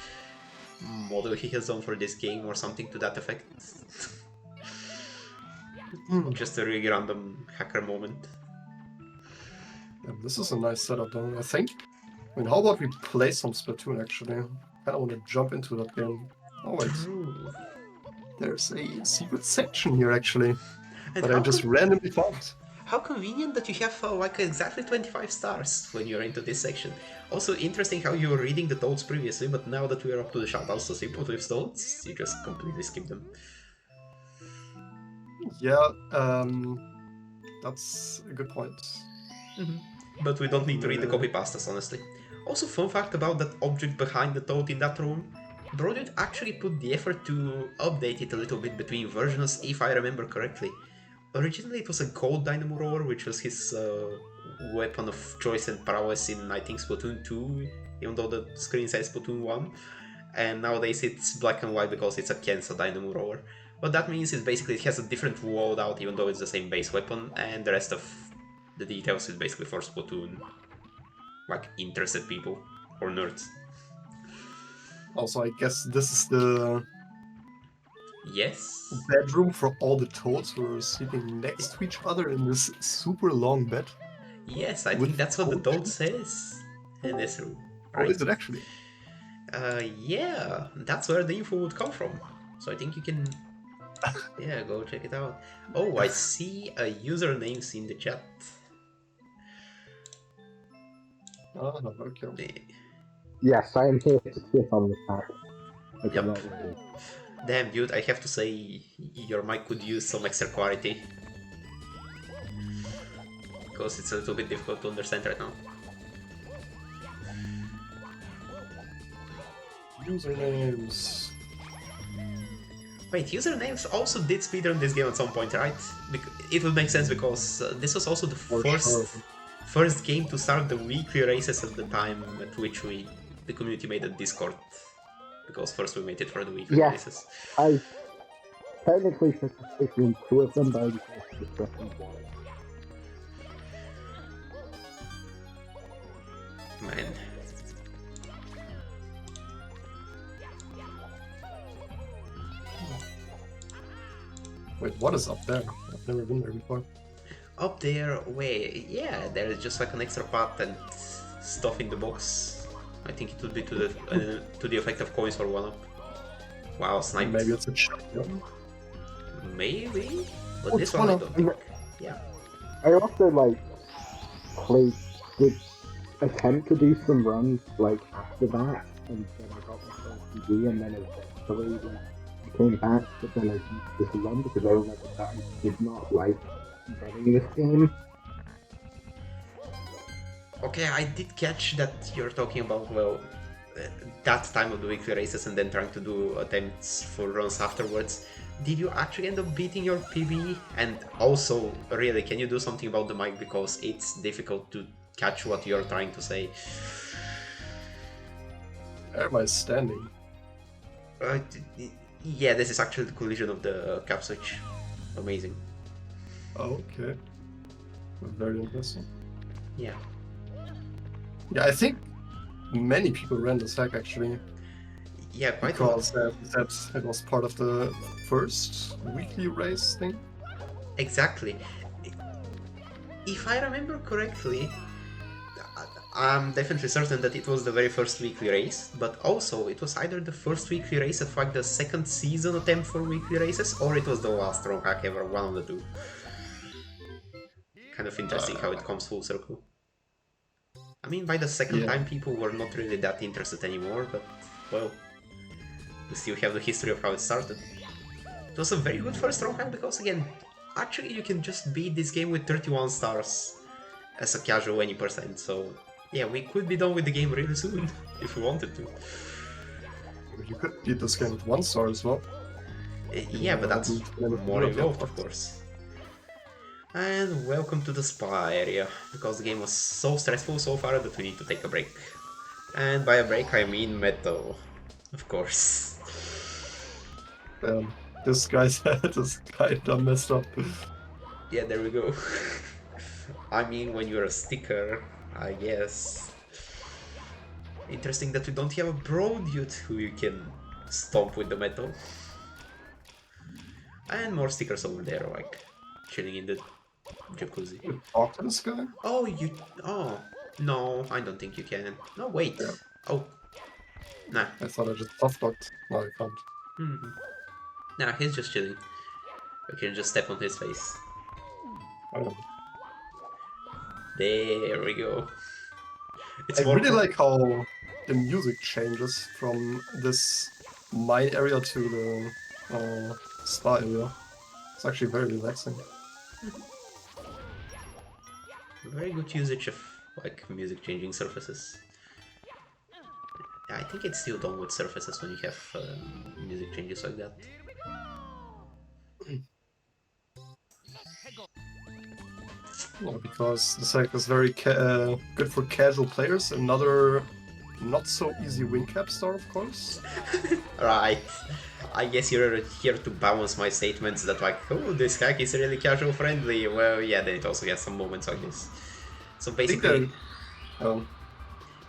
model he has done for this game or something to that effect. Just a really random hacker moment. Yeah, this is a nice setup though, I think. I mean, how about we play some Splatoon actually? I kinda want to jump into that game. Oh wait. True. There's a secret section here actually, And that I just randomly found. How convenient that you have like exactly 25 stars when you're into this section. Also interesting how you were reading the toads previously, but now that we are up to the shoutouts to simple with toads, you just completely skip them. Yeah, that's a good point. But we don't need to read the copy pastas, honestly. Also, fun fact about that object behind the toad in that room. Brodude actually put the effort to update it a little bit between versions, if I remember correctly. Originally it was a gold dynamo roller, which was his weapon of choice and prowess in, I think, Splatoon 2, even though the screen says Splatoon 1. And nowadays it's black and white because it's a Kensa dynamo roller. What that means is basically it has a different loadout even though it's the same base weapon, and the rest of the details is basically for Splatoon, like, interested people, or nerds. Also, I guess this is the Yes? bedroom for all the toads who are sleeping next to each other in this super long bed. Yes, I think that's what the toad says in this room. Right? Or is it actually? Yeah, that's where the info would come from. So I think you can, yeah, go check it out. Oh, I see usernames in the chat. Oh, okay. Yes, I am here to sit on the chat. Yep. Damn, dude, I have to say your mic could use some extra quality. Because it's a little bit difficult to understand right now. Usernames. Wait, usernames also did speedrun this game at some point, right? It would make sense because this was also the first game to start the weekly races at the time at which the community made a Discord. Because first we made it for the weekly races. I technically participated in 2 of them, but I just discussing one. Man. Wait, what is up there? I've never been there before. Up there, wait, yeah, there is just like an extra path and stuff in the box. I think it would be to the effect of coins or 1-up. Wow, sniped. Maybe it's a shotgun. Maybe? But this one I don't think. Yeah. I also did attempt to do some runs after that, and then I got my first TV, and then eventually I came back, but then I used this run because I remember that I did not like running this game. Okay, I did catch that you're talking about, well, that time of the weekly races and then trying to do attempts for runs afterwards. Did you actually end up beating your PB? And also, really, can you do something about the mic because it's difficult to catch what you're trying to say? Where am I standing? Yeah, this is actually the collision of the cap switch. amazing. Okay. Very interesting. Yeah. Yeah, I think many people ran this hack actually. Yeah, quite a lot. Because that it was part of the first weekly race thing. Exactly. If I remember correctly, I'm definitely certain that it was the very first weekly race, but also it was either the first weekly race of like the second season attempt for weekly races, or it was the last strong hack ever, one of the two. Kind of interesting how it comes full circle. I mean, by the second Yeah. time, people were not really that interested anymore, but well, we still have the history of how it started. It was a very good first strong hack because, again, actually you can just beat this game with 31 stars as a casual any percent, so yeah, we could be done with the game really soon if we wanted to. You could beat this game with 1 star as well. Yeah, but that's more involved, of course. course. And welcome to the spa area, because the game was so stressful so far that we need to take a break. And by a break I mean metal, of course. This guy's head is kinda messed up. Yeah, there we go. I mean, when you're a sticker, I guess. Interesting that we don't have a bro dude who you can stomp with the metal. And more stickers over there, like chilling in the jacuzzi. You talk to this guy? Oh, you. Oh, no, I don't think you can. No, wait. Yeah. Oh, nah. I thought I just softlocked. No, I can't. Mm-hmm. Nah, he's just chilling. We can just step on his face. I don't know. There we go. It's I more really like how the music changes from this mine area to the spa area. It's actually very relaxing. very good usage of like music changing surfaces. Yeah, I think it's still done with surfaces when you have music changes like that. Well, because the hack is very good for casual players. Another not so easy win cap star, of course. Right. I guess you're here to balance my statements that like, oh, this hack is really casual friendly. Well, yeah, then it also has some moments like this. So basically, I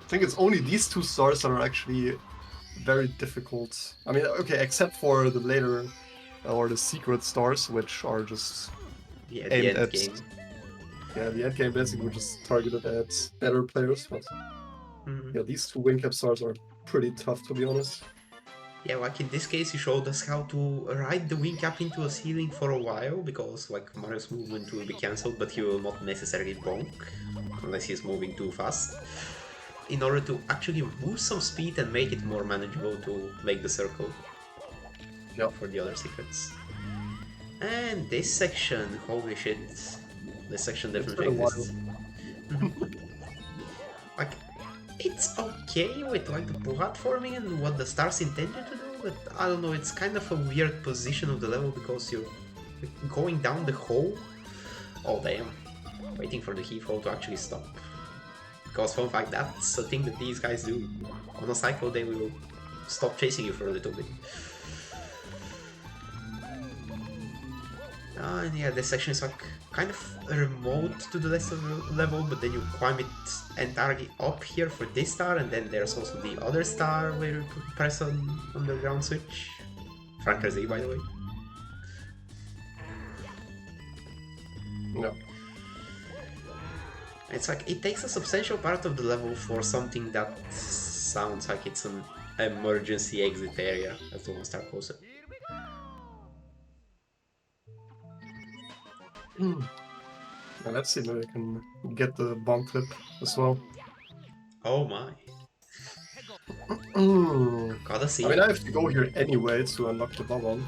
think it's only these 2 stars that are actually very difficult. I mean, okay, except for the later or the secret stars, which are just yeah, aimed the end at game. yeah, the end game basically, which is targeted at better players. But yeah, these 2 win cap stars are pretty tough, to be honest. Yeah, like in this case, he showed us how to ride the wing cap into a ceiling for a while, because like Mario's movement will be cancelled, but he will not necessarily bonk unless he's moving too fast, in order to actually boost some speed and make it more manageable to make the circle. Yeah. For the other secrets. And this section, holy shit, this section definitely exists. Like, it's okay with like the platforming and what the stars intended to do, but I don't know, it's kind of a weird position of the level because you're going down the hole. Oh damn, waiting for the heave hole to actually stop. Because fun fact, that's a thing that these guys do. On a cycle they will stop chasing you for a little bit. And yeah, this section is like kind of remote to the rest of the level, but then you climb it entirely up here for this star, and then there's also the other star where you press on the ground switch. Frank Z, by the way. No. It's like, it takes a substantial part of the level for something that sounds like it's an emergency exit area, as the one star calls it. Now let's see if I can get the bomb clip as well. Oh my. Gotta see. I mean, I have to go here anyway to unlock the bomb.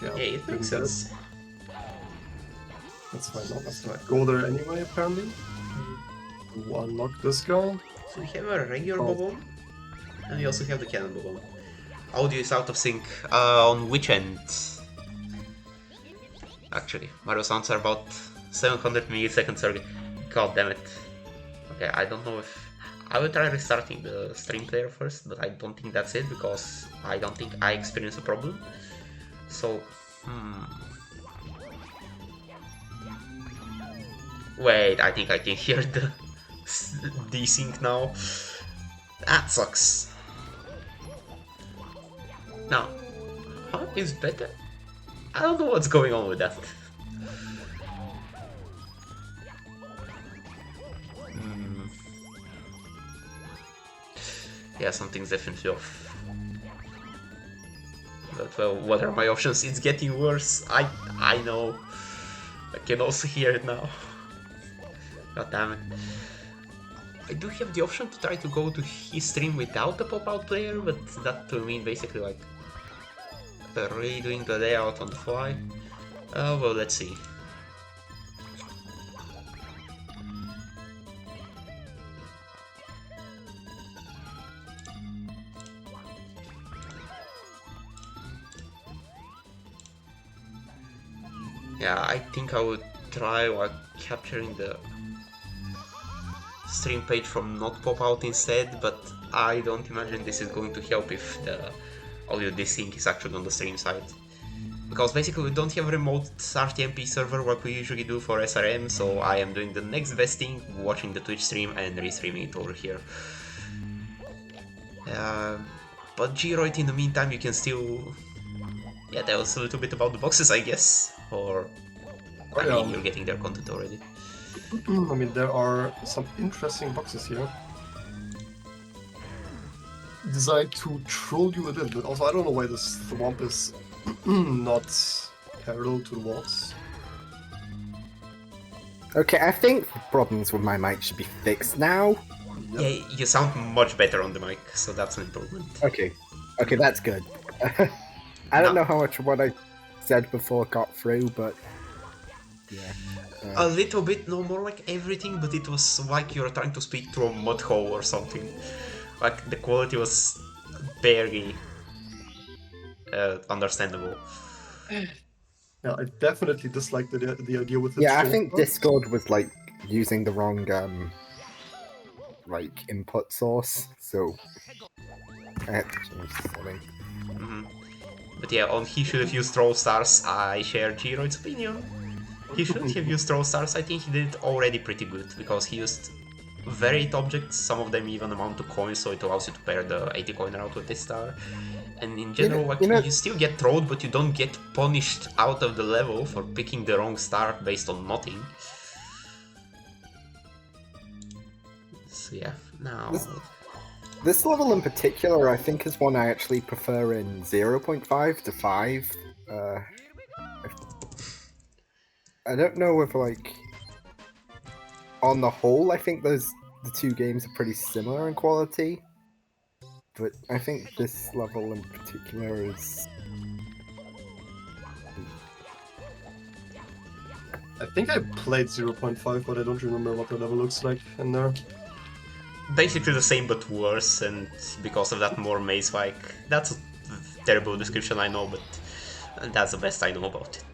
Yeah, it makes sense. That's fine, I'll have to go there anyway, apparently. To unlock this guy. So we have a regular bomb, and we also have the cannon bomb. Audio is out of sync. On which end? Actually, Mario sounds are about 700 milliseconds early. God damn it. Okay, I don't know if... I will try restarting the stream player first, but I don't think that's it, because I don't think I experienced a problem. So, Wait, I think I can hear the desync now. That sucks. Now, how is better? I don't know what's going on with that. Yeah, something's definitely off. But well, what are my options? It's getting worse. I know. I can also hear it now. God damn it. I do have the option to try to go to his stream without the pop-out player, but that will mean basically like redoing the layout on the fly. Well, let's see. Yeah, I think I would try like capturing the stream page from not pop out instead, but I don't imagine this is going to help if the audio desync is actually on the stream side. Because basically we don't have a remote RTMP server like we usually do for SRM, so I am doing the next best thing, watching the Twitch stream and restreaming it over here. But Geeroid, in the meantime, you can still... Yeah, tell us a little bit about the boxes, I guess, or... I mean, you're getting their content already. I mean, there are some interesting boxes here. Designed to troll you a little bit. Also, I don't know why this swamp is not parallel to the walls. Okay, I think problems with my mic should be fixed now. Yep. Yeah, you sound much better on the mic, so that's an improvement. Okay, that's good. I don't know how much of what I said before got through, but yeah. A little bit, no more like everything, but it was like you were trying to speak through a mud hole or something. Like the quality was barely understandable. Yeah, I definitely dislike the idea with the Yeah, I troll think box. Discord was like using the wrong like input source, so I had to change the setting. But yeah, on he should have used Troll Stars, I share Geeroid's opinion. He shouldn't have used Troll Stars, I think he did it already pretty good, because he used varied objects, some of them even amount to coins, so it allows you to pair the 80 coiner out with this star. And in general, you still get trolled, but you don't get punished out of the level for picking the wrong star based on nothing. So yeah, now... This level in particular, I think, is one I actually prefer in 0.5 to 5. I don't know if, like, on the whole, I think the two games are pretty similar in quality. But I think this level in particular is... I think I played 0.5, but I don't remember what the level looks like in there. Basically the same but worse, and because of that more maze-like. That's a terrible description, I know, but that's the best I know about it.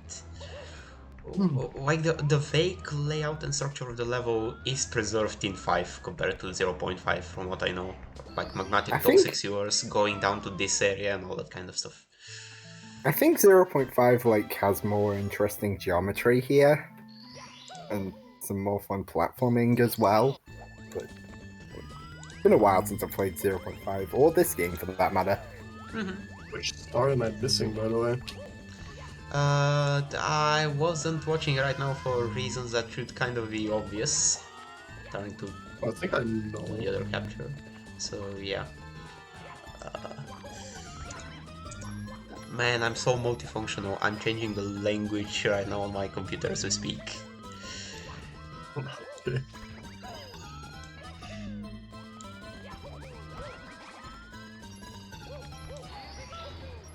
Like the vague layout and structure of the level is preserved in 5 compared to 0.5 from what I know. Like magmatic toxic sewers going down to this area and all that kind of stuff. I think 0.5 like has more interesting geometry here and some more fun platforming as well. But it's been a while since I played 0.5 or this game for that matter. Which star am I missing, by the way? I wasn't watching right now for reasons that should kind of be obvious. Trying to I think I know. the other capture. So yeah. Man, I'm so multifunctional. I'm changing the language right now on my computer as we speak. Okay.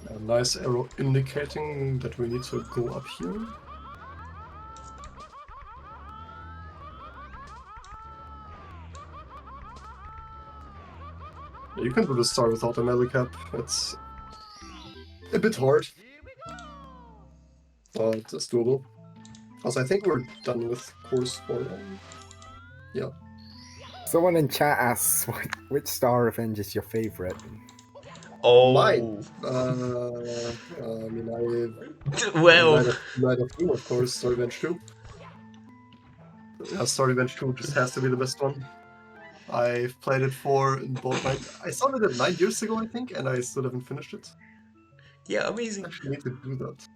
A nice arrow indicating that we need to go up here. You can do the star without a Megapack. It's a bit hard, but it's doable. Also, I think we're done with course 4. Yeah. Someone in chat asks which Star Revenge is your favorite. Mine. Oh, I mean, I well, might have two, of course. Story Bench 2. Yeah, Story Bench 2 just has to be the best one. I've played it for about 9. I started it 9 years ago, I think, and I still haven't finished it. yeah, amazing. Actually, need to do that.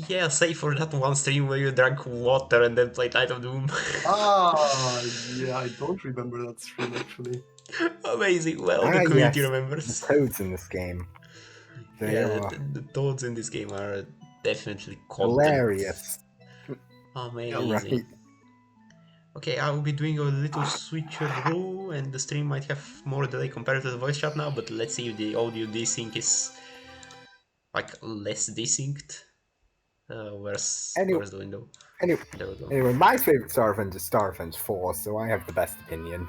Yeah, save for that one stream where you drank water and then played Night of Doom. Ah, yeah, I don't remember that stream actually. Amazing. Well, the community Yes, the remembers. toads in this game. They Yeah, are the toads in this game are definitely content. hilarious. Amazing. Right. Okay, I will be doing a little switcheroo, and the stream might have more delay compared to the voice chat now, but let's see if the audio desync is like less desynced. Where's the window? Anyway, There we go. anyway, my favorite Star Revenge is Star Revenge 4, so I have the best opinion.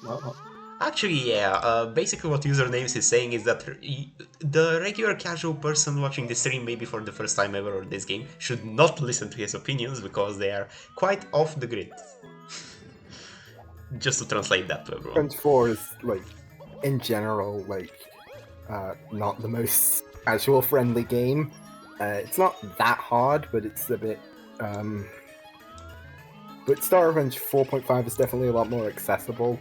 Wow. Actually, yeah, basically what Usernames is saying is that the regular casual person watching this stream maybe for the first time ever on this game should not listen to his opinions because they are quite off the grid. Just to translate that to everyone. Revenge 4 is, like, in general, like, not the most casual friendly game. It's not that hard, but it's a bit, but Star Revenge 4.5 is definitely a lot more accessible.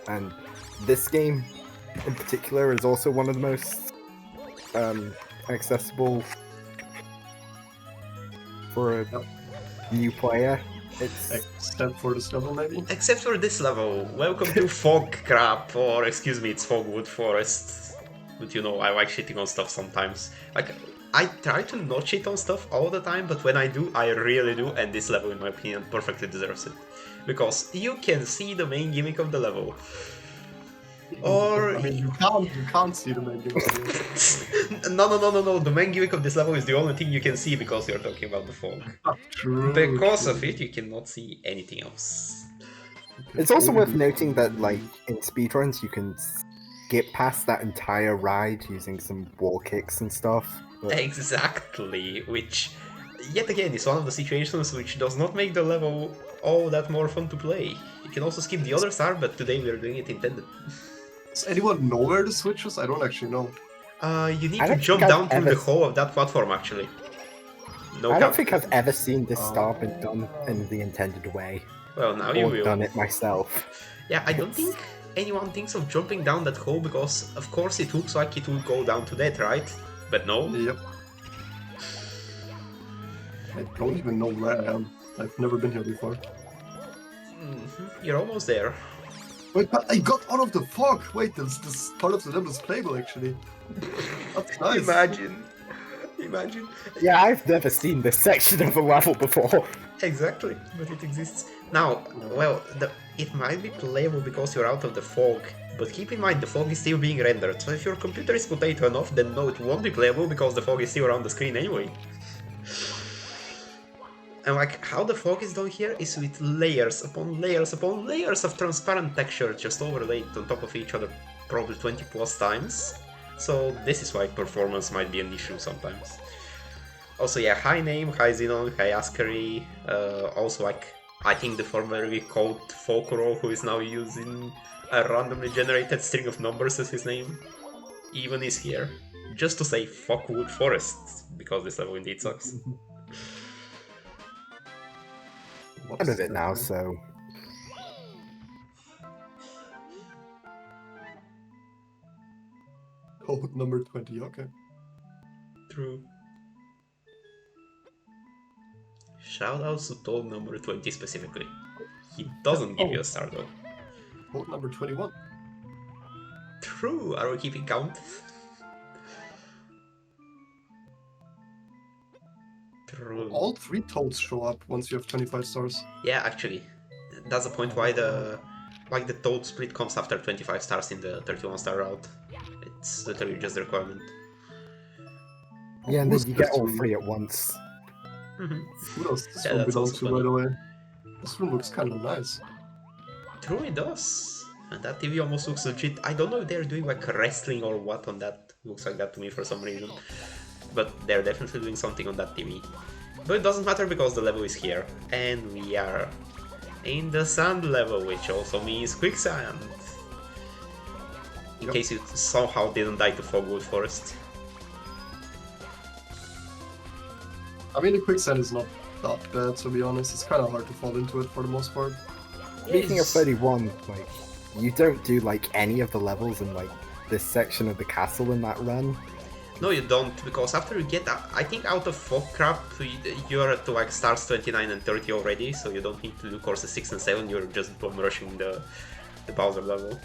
And this game, in particular, is also one of the most accessible for a new player. It's Except for this level, maybe? Except for this level. Welcome to Fog Crap, or excuse me, it's Fogwood Forest. But you know, I like shitting on stuff sometimes. Like, I try to not shit on stuff all the time, but when I do, I really do, and this level, in my opinion, perfectly deserves it. Because you can see the main gimmick of the level. Or... I mean, you can't see the main gimmick. No, the main gimmick of this level is the only thing you can see because you're talking about the fog. True. Because of it, you cannot see anything else. It's also worth noting that, like, in speedruns, you can skip past that entire ride using some wall kicks and stuff. But... Exactly, which, yet again, is one of the situations which does not make the level all that more fun to play. You can also skip the other star, but today we're doing it intended. Does anyone know where the switch is? I don't actually know. You need I to don't jump think down I've through the ever- hole of that platform, actually. No I cap. don't think I've ever seen this star been done in the intended way. Well, now you Or will. done it myself. Yeah, I don't think anyone thinks of jumping down that hole because, of course, it looks like it would go down to that, right? But no. Yep. I don't even know where I am. I've never been here before. You're almost there. Wait, but I got out of the fog! Wait, this part of the level is playable, actually. That's nice. Imagine. Yeah, I've never seen this section of a level before. Exactly, but it exists. Now, well, it might be playable because you're out of the fog, but keep in mind the fog is still being rendered, so if your computer is potato enough, then no, it won't be playable because the fog is still around the screen anyway. And like, how the fog is done here is with layers upon layers upon layers of transparent texture just overlaid on top of each other probably 20 plus times. So this is why performance might be an issue sometimes. Also, yeah, hi Name, hi Xenon, hi Askari, also like, I think the formerly called Folkro, who is now using a randomly generated string of numbers as his name, even is here. Just to say Fuckwood Forest, because this level indeed sucks. I'm of it now, so... Code number 20, okay. True. Shoutouts to toad number 20 specifically. He doesn't give you a star though. Code number 21. True, are we keeping count? True. All 3 toads show up once you have 25 stars. Yeah, actually. That's the point why the toad split comes after 25 stars in the 31 star route. It's literally just the requirement. Yeah, and Who's then you get this all one? 3 at once. Who does this Yeah, one that's belong also to, funny. by the way? This one looks kind of nice. True, it does. And that TV almost looks legit. I don't know if they're doing like wrestling or what on that. Looks like that to me for some reason. But they're definitely doing something on that TV. But it doesn't matter because the level is here. And we are in the sand level, which also means quicksand. In case you somehow didn't die to Fogwood Forest. I mean, the quicksand is not that bad, to be honest. It's kind of hard to fall into it for the most part. Speaking of 31, like, you don't do like any of the levels in like this section of the castle in that run. No, you don't, because after you get, I think out of Fog Crab, you're at like stars 29 and 30 already, so you don't need to do courses 6 and 7, you're just bomb rushing the Bowser level.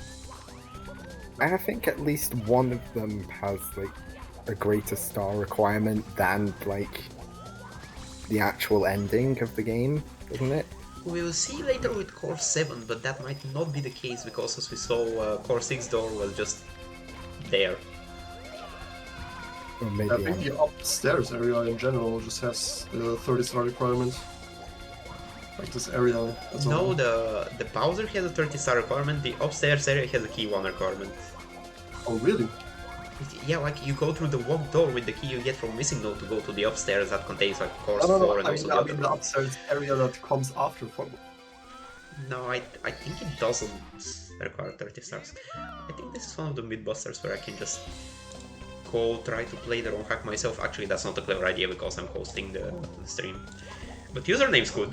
And I think at least one of them has like a greater star requirement than like the actual ending of the game, doesn't it? We'll see later with Course 7, but that might not be the case, because as we saw, Course 6 door was just there. Or maybe I think the upstairs area in general just has the 30-star requirement. Like this area. That's No, all. the Bowser has a 30-star requirement, the upstairs area has a key 1 requirement. Oh, really? Yeah, like you go through the walk door with the key you get from Missing Note to go to the upstairs that contains like Course 4 and I also mean, the I other mean the one. upstairs area that comes after Fogwood. No, I think it doesn't require 30 stars. I think this is one of the mid-busters where I can just go try to play the ROM hack myself. Actually, that's not a clever idea because I'm hosting the stream. But username's good.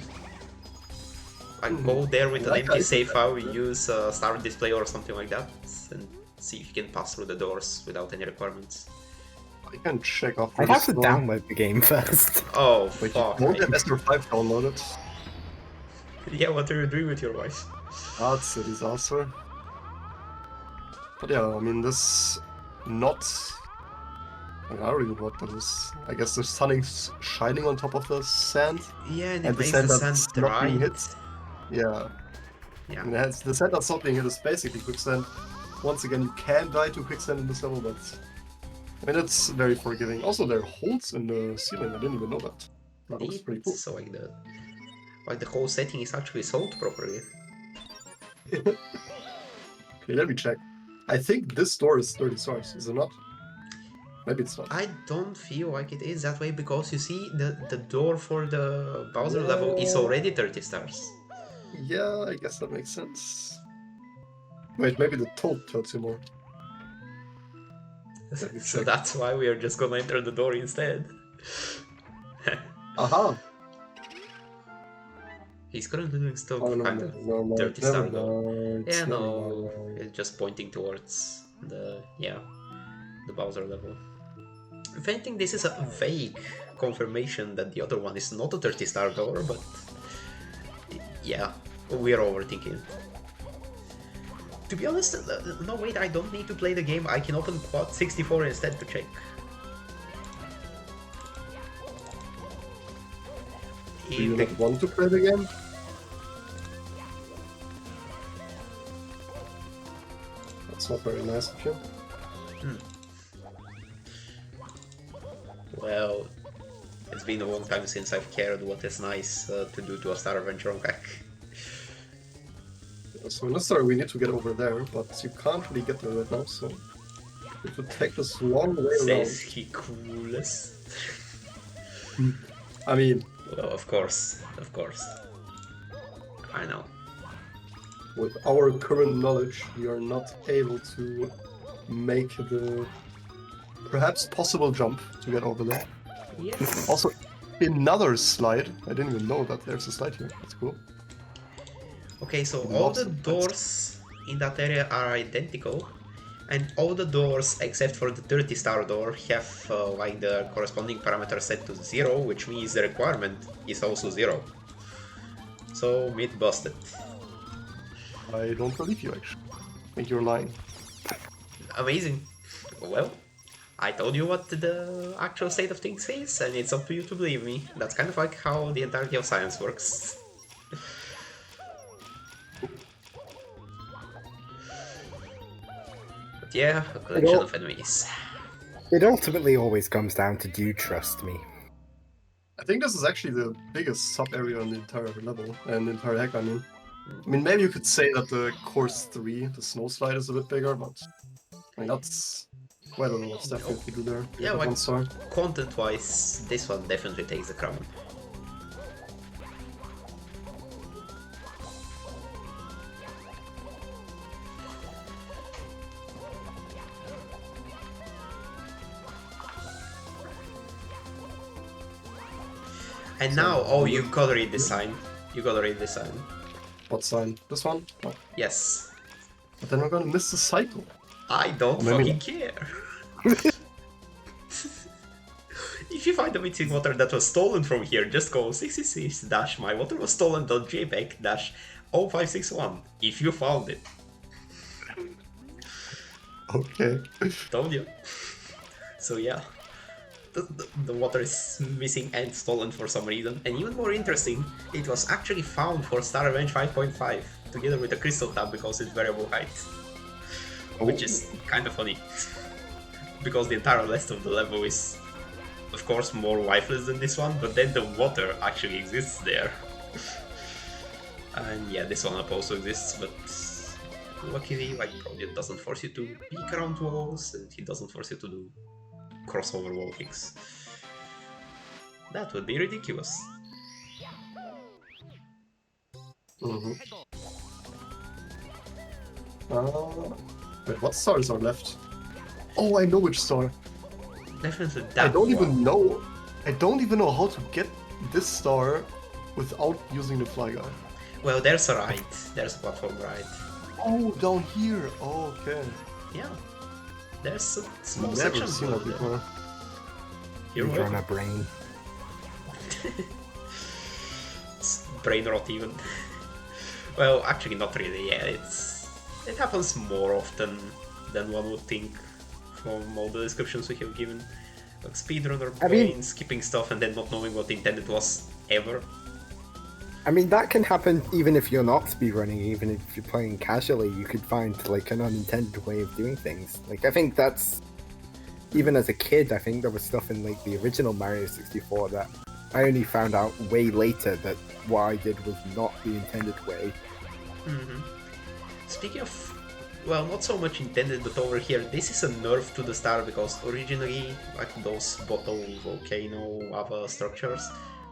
Like, go there with an Like empty I save said, file, use Star Display or something like that, and see if you can pass through the doors without any requirements. I can check after I'd have to this one. download the game first. Oh, Wait, you fuck. don't have SR5 downloaded? Yeah, what are you doing with your wife? That's a disaster. But yeah, I mean, this not... I don't really know what that is. I guess the sun is shining on top of the sand. Yeah, and it And the makes sand the that's sand not being dry. hit. Yeah. Yeah. And the sand that's not being hit is basically quicksand. Once again, you can die to quicksand in this level, but... I mean, it's very forgiving. Also, there are holes in the ceiling. I didn't even know that. That looks pretty cool. So like the whole setting is actually sold properly. Okay, let me check. I think this door is 30 stars, is it not? Maybe it's not. I don't feel like it is that way because you see the door for the Bowser level is already 30 stars. Yeah, I guess that makes sense. Wait, maybe the toad tells you more. Let me So check. that's why we are just gonna enter the door instead. Aha! He's currently doing still Oh, no, kind no, of no, no, 30 never star though. mind, Yeah, never no, mind. it's just pointing towards the Bowser level. If anything, this is a vague confirmation that the other one is not a 30-star door, but yeah, we are overthinking it. To be honest, no wait, I don't need to play the game, I can open Quad 64 instead to check. Do you not want to play the game? That's not very nice of you. Well, it's been a long time since I've cared what is nice to do to a Star Adventure on Pack. So necessarily we need to get over there, but you can't really get there right now, so we have to take this long way around. Says he coolest. I mean, Well, of course. I know. with our current knowledge, we are not able to make the perhaps possible jump to get over there. Yes. Also, another slide. I didn't even know that there's a slide here. That's cool. Okay, so Lots all the of doors in that area are identical, and all the doors except for the 30-star door have like the corresponding parameter set to 0, which means the requirement is also 0. So myth busted. I don't believe you, actually. I think you're lying. Amazing. Well, I told you what the actual state of things is, and it's up to you to believe me. That's kind of like how the entirety of science works. But yeah, a collection of enemies. It ultimately always comes down to, do you trust me? I think this is actually the biggest sub-area in the entire level, and the entire hack, I mean. I mean, maybe you could say that the course 3, the snow slide, is a bit bigger, but I mean, that's quite a lot of stuff you have to do there. Yeah, with like- one star. Content-wise, this one definitely takes the crown. And So, now, oh, you gotta read this sign. You gotta read this sign. What sign? This one? No. Yes. But then we're gonna miss the cycle. I don't Or maybe fucking care. If you find a missing water that was stolen from here, just go 66 my water was stolen.jpeg-0561 if you found it. Okay. Told you. So yeah. The water is missing and stolen for some reason. And even more interesting, it was actually found for Star Revenge 5.5 together with a crystal tab because it's variable height. Which is kind of funny. Because the entire rest of the level is, of course, more lifeless than this one, but then the water actually exists there. And yeah, this one also exists, but luckily, like, Project doesn't force you to peek around walls, and he doesn't force you to do crossover wall kicks. That would be ridiculous. Wait, what stars are left? Oh, I know which star. Definitely that I don't one. even know. I don't even know how to get this star without using the fly guy. Well, there's a ride. There's a platform ride. Oh, down here. Oh, okay. Yeah. There's a small Never section seen that before. You're You're on welcome. a brain. It's brain rot even. Well, actually not really, yeah, it happens more often than one would think from all the descriptions we have given. Like speedrunner brain, skipping stuff and then not knowing what the intended was ever. I mean, that can happen even if you're not speedrunning, even if you're playing casually, you could find like an unintended way of doing things. Like, I think that's, even as a kid, I think there was stuff in like the original Mario 64 that I only found out way later that what I did was not the intended way. Speaking of, well, not so much intended, but over here, this is a nerf to the star because originally, like those bottle, volcano, lava structures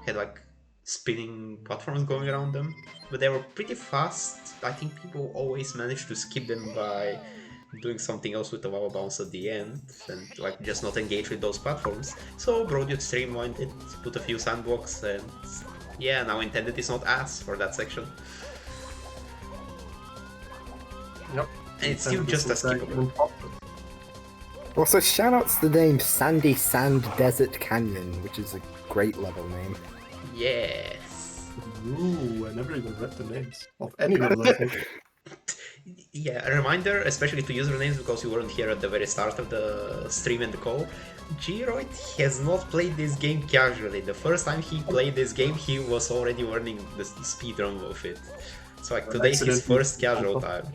had like spinning platforms going around them, but they were pretty fast. I think people always managed to skip them by doing something else with the lava bounce at the end and like just not engage with those platforms. So Brodyut streamlined it, put a few sandblocks, and yeah, now intended is not ass for that section. Yep. And it's still just as skippable. Also, shoutouts to the name Sandy Sand Desert Canyon, which is a great level name. Yes. Ooh, I never even read the names of any level, I think. Yeah, a reminder, especially to usernames because you weren't here at the very start of the stream and the call. Geeroid has not played this game casually. The first time he played this game, he was already learning the speedrun of it. So like today is his first casual time.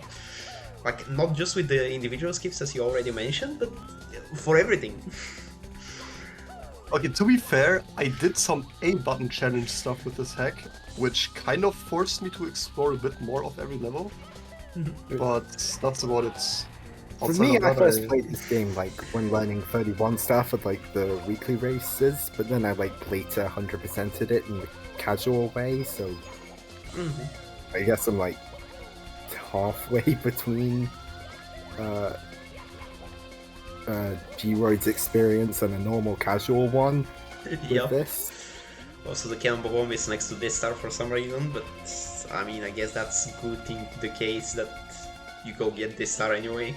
Like not just with the individual skips as you already mentioned, but for everything. Okay, to be fair, I did some A-button challenge stuff with this hack, which kind of forced me to explore a bit more of every level. But that's about it. For me, I first played this game like when learning 31 stuff with like the weekly races, but then I like later 100%ed it in the casual way, so I guess I'm like halfway between Geeroid's experience and a normal casual one with this. Also, the cannonball bomb is next to this star for some reason, but I mean, I guess that's good in the case that you go get this star anyway.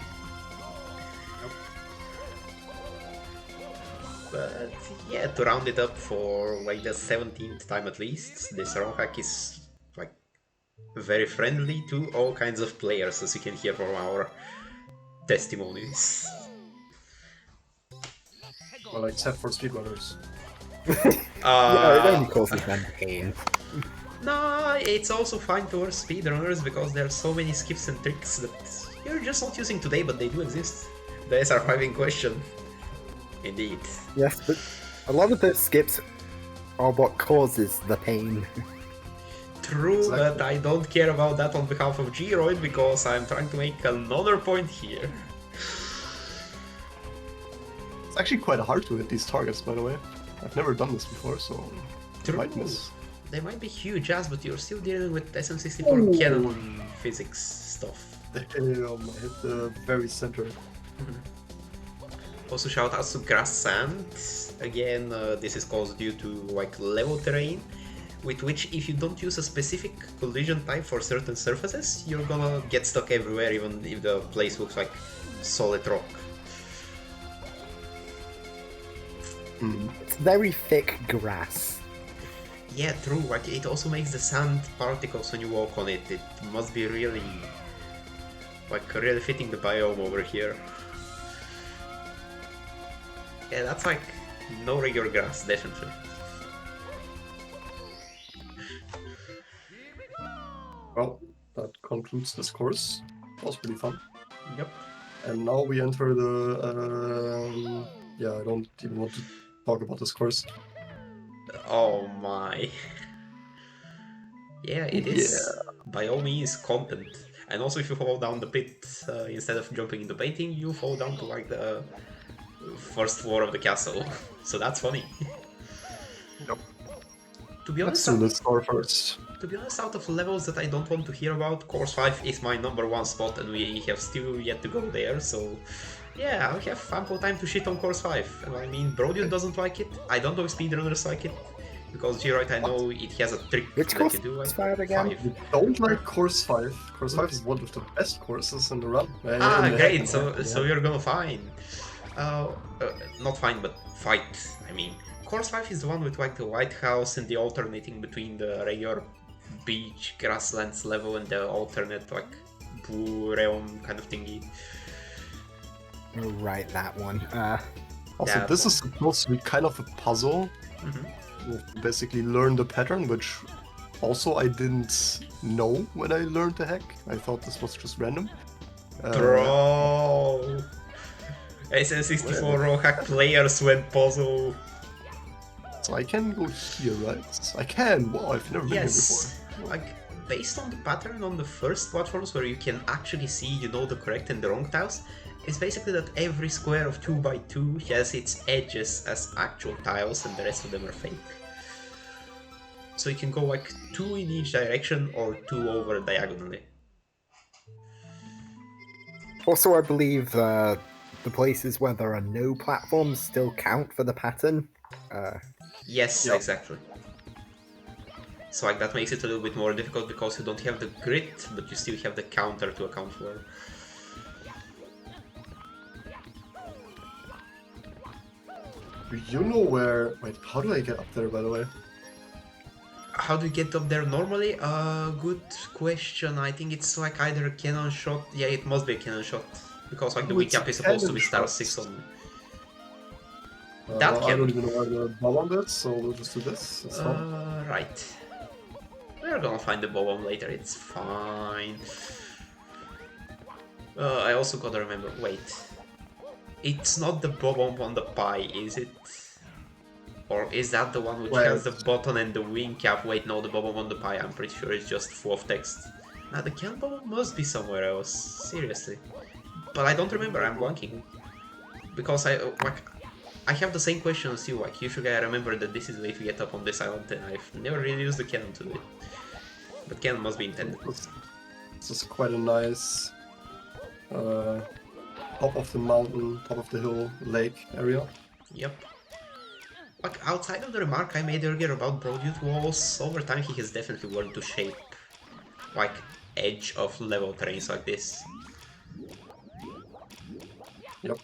But yeah, to round it up for like the 17th time at least, this ROM hack is like very friendly to all kinds of players, as you can hear from our testimonies. Well, except for speedrunners. Yeah, it only causes them pain. No, it's also fine towards speedrunners because there are so many skips and tricks that you're just not using today, but they do exist. The SR5 in question. Indeed. Yes, but a lot of those skips are what causes the pain. True, Exactly. but I don't care about that on behalf of Geeroid because I'm trying to make another point here. It's actually quite hard to hit these targets, by the way. I've never done this before, so True. I might miss. They might be huge ass, but you're still dealing with SM64 cannon physics stuff. Damn, I hit the very center. Also shout outs to grass sand. Again, this is caused due to like level terrain, with which if you don't use a specific collision type for certain surfaces, you're gonna get stuck everywhere, even if the place looks like solid rock. It's very thick grass. Yeah, true. Like it also makes the sand particles when you walk on it. It must be really, like, really fitting the biome over here. Yeah, that's like no regular grass, definitely. Well, that concludes this course. That was pretty fun. Yep. And now we enter the. Yeah, I don't even want to talk about this course. Oh my. Yeah, it is by all means content. And also, if you fall down the pit instead of jumping into painting, you fall down to like the first floor of the castle. So that's funny. Yep. To be honest, Let's do this store first. to be honest, out of levels that I don't want to hear about, Course 5 is my #1 spot, and we have still yet to go there. So yeah, I have ample time to shit on Course 5. And I mean, Brodian doesn't like it. I don't know if speedrunners like it. Because Geeroid, I know it has a trick Which that course you do. Like, is 5 again? You don't like course 5. Course 5 is one of the best courses in the run. Ah, in the great. hack. So you're gonna find. Not find, but fight. I mean, Course 5 is the one with like the White House and the alternating between the regular beach grasslands level and the alternate like blue realm kind of thingy. Oh, right, that one. Also, that this one. is supposed to be kind of a puzzle. Mhm. You have to basically learn the pattern, which also I didn't know when I learned the hack. I thought this was just random. Bro! SN64 raw hack players went puzzle. So I can go here, right? I can! Wow, I've never been here before. Yes, like based on the pattern on the first platforms where you can actually see, you know, the correct and the wrong tiles, it's basically that every square of 2x2 has its edges as actual tiles and the rest of them are fake. So you can go like 2 in each direction or 2 over diagonally. Also, I believe the places where there are no platforms still count for the pattern. Yes, Yep. exactly. So like that makes it a little bit more difficult because you don't have the grid, but you still have the counter to account for. Do you know where... Wait, how do I get up there, by the way? How do you get up there normally? Good question. I think it's like either a cannon shot. Yeah, it must be a cannon shot. Because like the It's recap is supposed to be star cannon 6 shots. only. That Well, I can- don't even know where the bomb is, so we'll just do this. It's fine. Right. We're gonna find the bomb later, it's fine. I also gotta remember, wait. It's not the bomb on the pie, is it? Or is that the one which Wait. has the button and the wing cap? Wait, no, the bomb on the pie, I'm pretty sure it's just full of text. Now the can bomb must be somewhere else, seriously. But I don't remember, I'm blanking. Because I have the same question as you, like, usually I remember that this is the way to get up on this island, and I've never really used the cannon to do it. But cannon must be intended. This is quite a nice top of the mountain, top of the hill, lake area. Yep. Like, outside of the remark I made earlier about Broadwood walls, over time he has definitely learned to shape, like, edge of level terrains like this. Yep.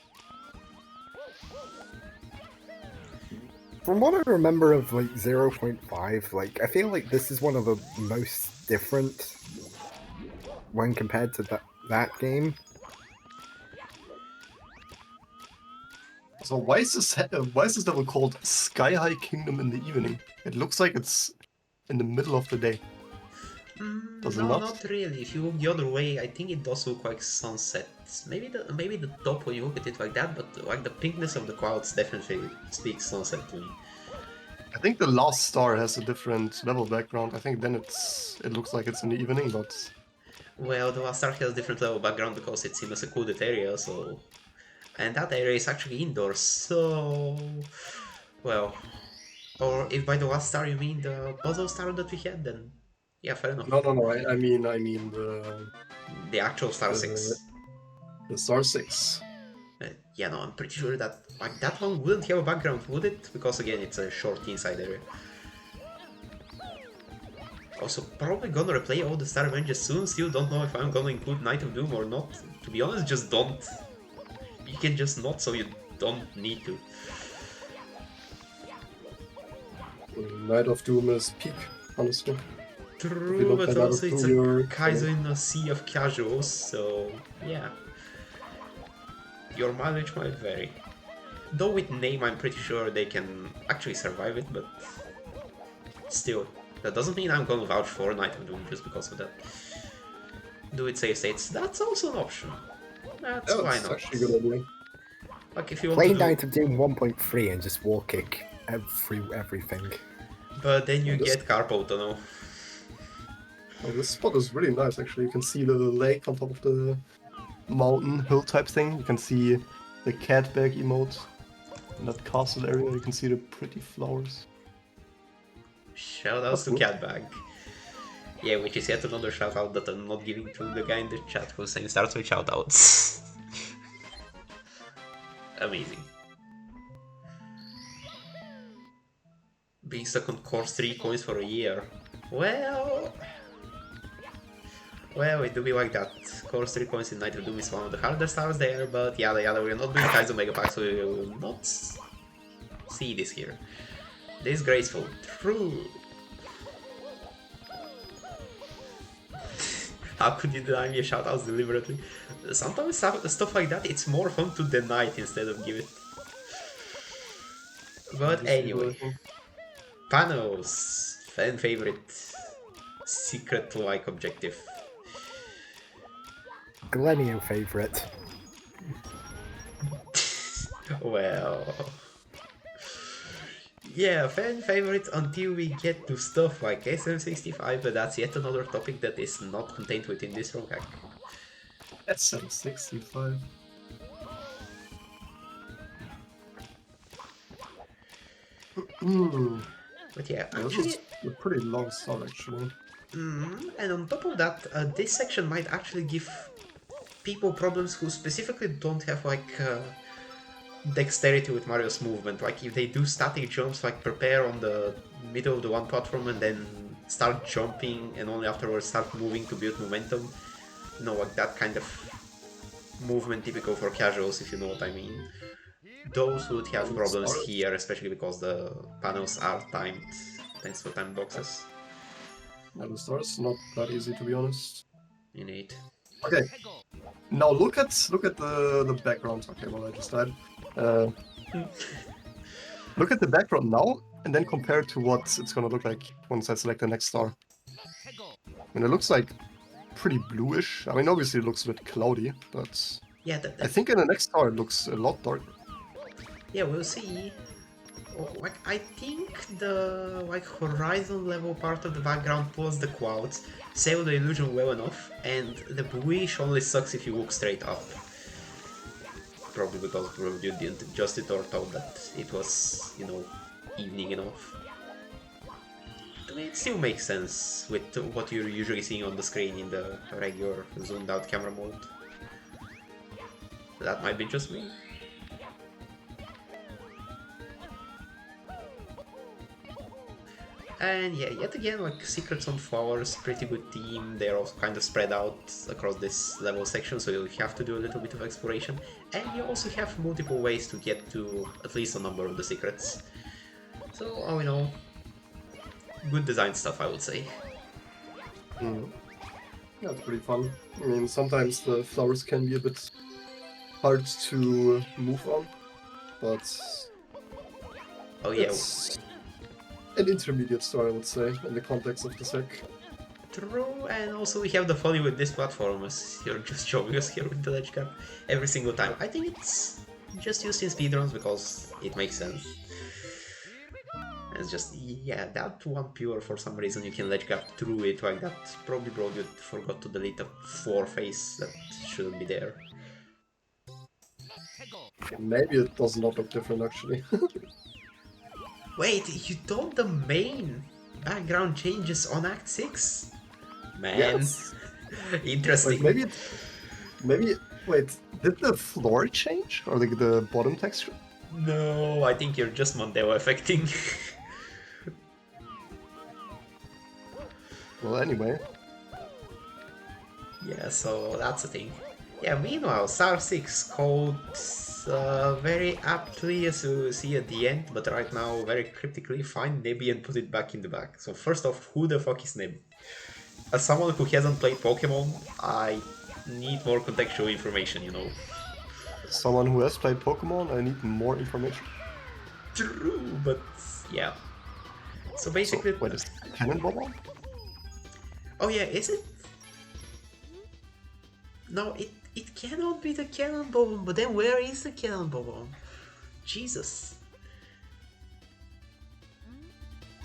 From what I remember of like 0.5, like I feel like this is one of the most different when compared to that game. So why is this level called Sky High Kingdom in the evening? It looks like it's in the middle of the day. Does it No, not? not really. If you look the other way, I think it does look like sunset. Maybe the top when you look at it like that, but like the pinkness of the clouds definitely speaks sunset to me. I think the last star has a different level background. I think then it looks like it's in the evening, but Well, the last star has a different level background because it's in a secluded area, so... And that area is actually indoors, so... Well... Or if by the last star you mean the puzzle star that we had, then... Yeah, fair enough. no. I mean The actual star Uh, 6. the star 6. yeah, no, I'm pretty sure that like that one wouldn't have a background, would it? Because again, it's a short inside area. Also, probably gonna replay all the Star Avengers soon. Still don't know if I'm gonna include Night of Doom or not. To be honest, just don't. You can just not, so you don't need to. Night of Doom is peak, honestly. If you True, don't but play Night of also it's Doom, a you're Kaizo in a sea of casuals, so yeah. Your mileage might vary. Though with name, I'm pretty sure they can actually survive it, but still, that doesn't mean I'm gonna vouch for Night of Doom just because of that. Do it save states, that's also an option. That's yeah, why it's not. actually a good idea. Like if you want Play to do, Night of Doom 1.3 and just wall kick everything. but then you Oh, this- get Carpo Tunnel. Oh, this spot is really nice, actually. You can see the lake on top of the mountain hill type thing. You can see the cat bag emote in that castle area. You can see the pretty flowers. Shoutouts That's to cool. Catbag. Yeah, which is yet another shoutout that I'm not giving to the guy in the chat who's saying starts with shoutouts. Amazing. Being stuck on course 3 coins for a year. Well, it do be like that. Course 3 coins in Night of Doom is one of the harder stars there, but yada yada, we're not doing Kaizo Megapack, so we will not see this here. Disgraceful. True. How could you deny me a shoutouts deliberately? Sometimes stuff like that, it's more fun to deny it instead of give it. But anyway, panels, fan favorite, secret-like objective. Glenio favorite. Well, yeah, fan favorite until we get to stuff like SM65, but that's yet another topic that is not contained within this ROM hack. SM65. But yeah, This actually, is a pretty long song, actually. and on top of that, this section might actually give people problems who specifically don't have like dexterity with Mario's movement. Like if they do static jumps, like prepare on the middle of the one platform and then start jumping and only afterwards start moving to build momentum. You know, like that kind of movement typical for casuals, if you know what I mean. Those would have problems here, especially because the panels are timed thanks to time boxes. And the stars not that easy, to be honest. Innate. Okay. Now look at the background. Okay, well I just died. Look at the background now, and then compare it to what it's gonna look like once I select the next star. I mean, it looks like pretty bluish. I mean, obviously it looks a bit cloudy, but Yeah, I think in the next star it looks a lot darker. yeah, we'll see. Oh, like I think the horizon level part of the background plus the clouds sell the illusion well enough, and the bluish only sucks if you look straight up. Probably because you didn't adjust it or thought that it was, you know, evening enough. I mean, it still makes sense with what you're usually seeing on the screen in the regular zoomed out camera mode. That might be just me. And yeah, yet again, like Secrets on Flowers, pretty good team. They're also kind of spread out across this level section, so you have to do a little bit of exploration. And you also have multiple ways to get to at least a number of the secrets. So, all in all, good design stuff, I would say. Yeah, it's pretty fun. I mean, sometimes the flowers can be a bit hard to move on, but Oh yeah, it's an intermediate story, I would say, in the context of the sec. true, and also we have the funny with this platform, as you're just showing us here with the ledge gap every single time. I think it's just used in speedruns because it makes sense. It's just, yeah, that one pure, for some reason you can ledge gap through it like that. Probably Broadwood forgot to delete a floor face that shouldn't be there. Maybe it does not look different, actually. Wait, you thought the main background changes on Act 6? Man, Yes. interesting. Like maybe Wait, did the floor change? Or like the bottom texture? No, I think you're just Mondeo affecting. Well, anyway. Yeah, so that's the thing. Yeah, meanwhile, Star 6 codes very aptly, as you see at the end, but right now very cryptically find Nebby and put it back in the bag. So first off, who the fuck is Nebby? As someone who hasn't played Pokemon, I need more contextual information, you know. Someone who has played Pokemon, I need more information. True, but yeah. So basically... So, wait, is Cannonball on? Oh yeah, is it? No, it cannot be the Cannonball, but then where is the Cannonball? Jesus.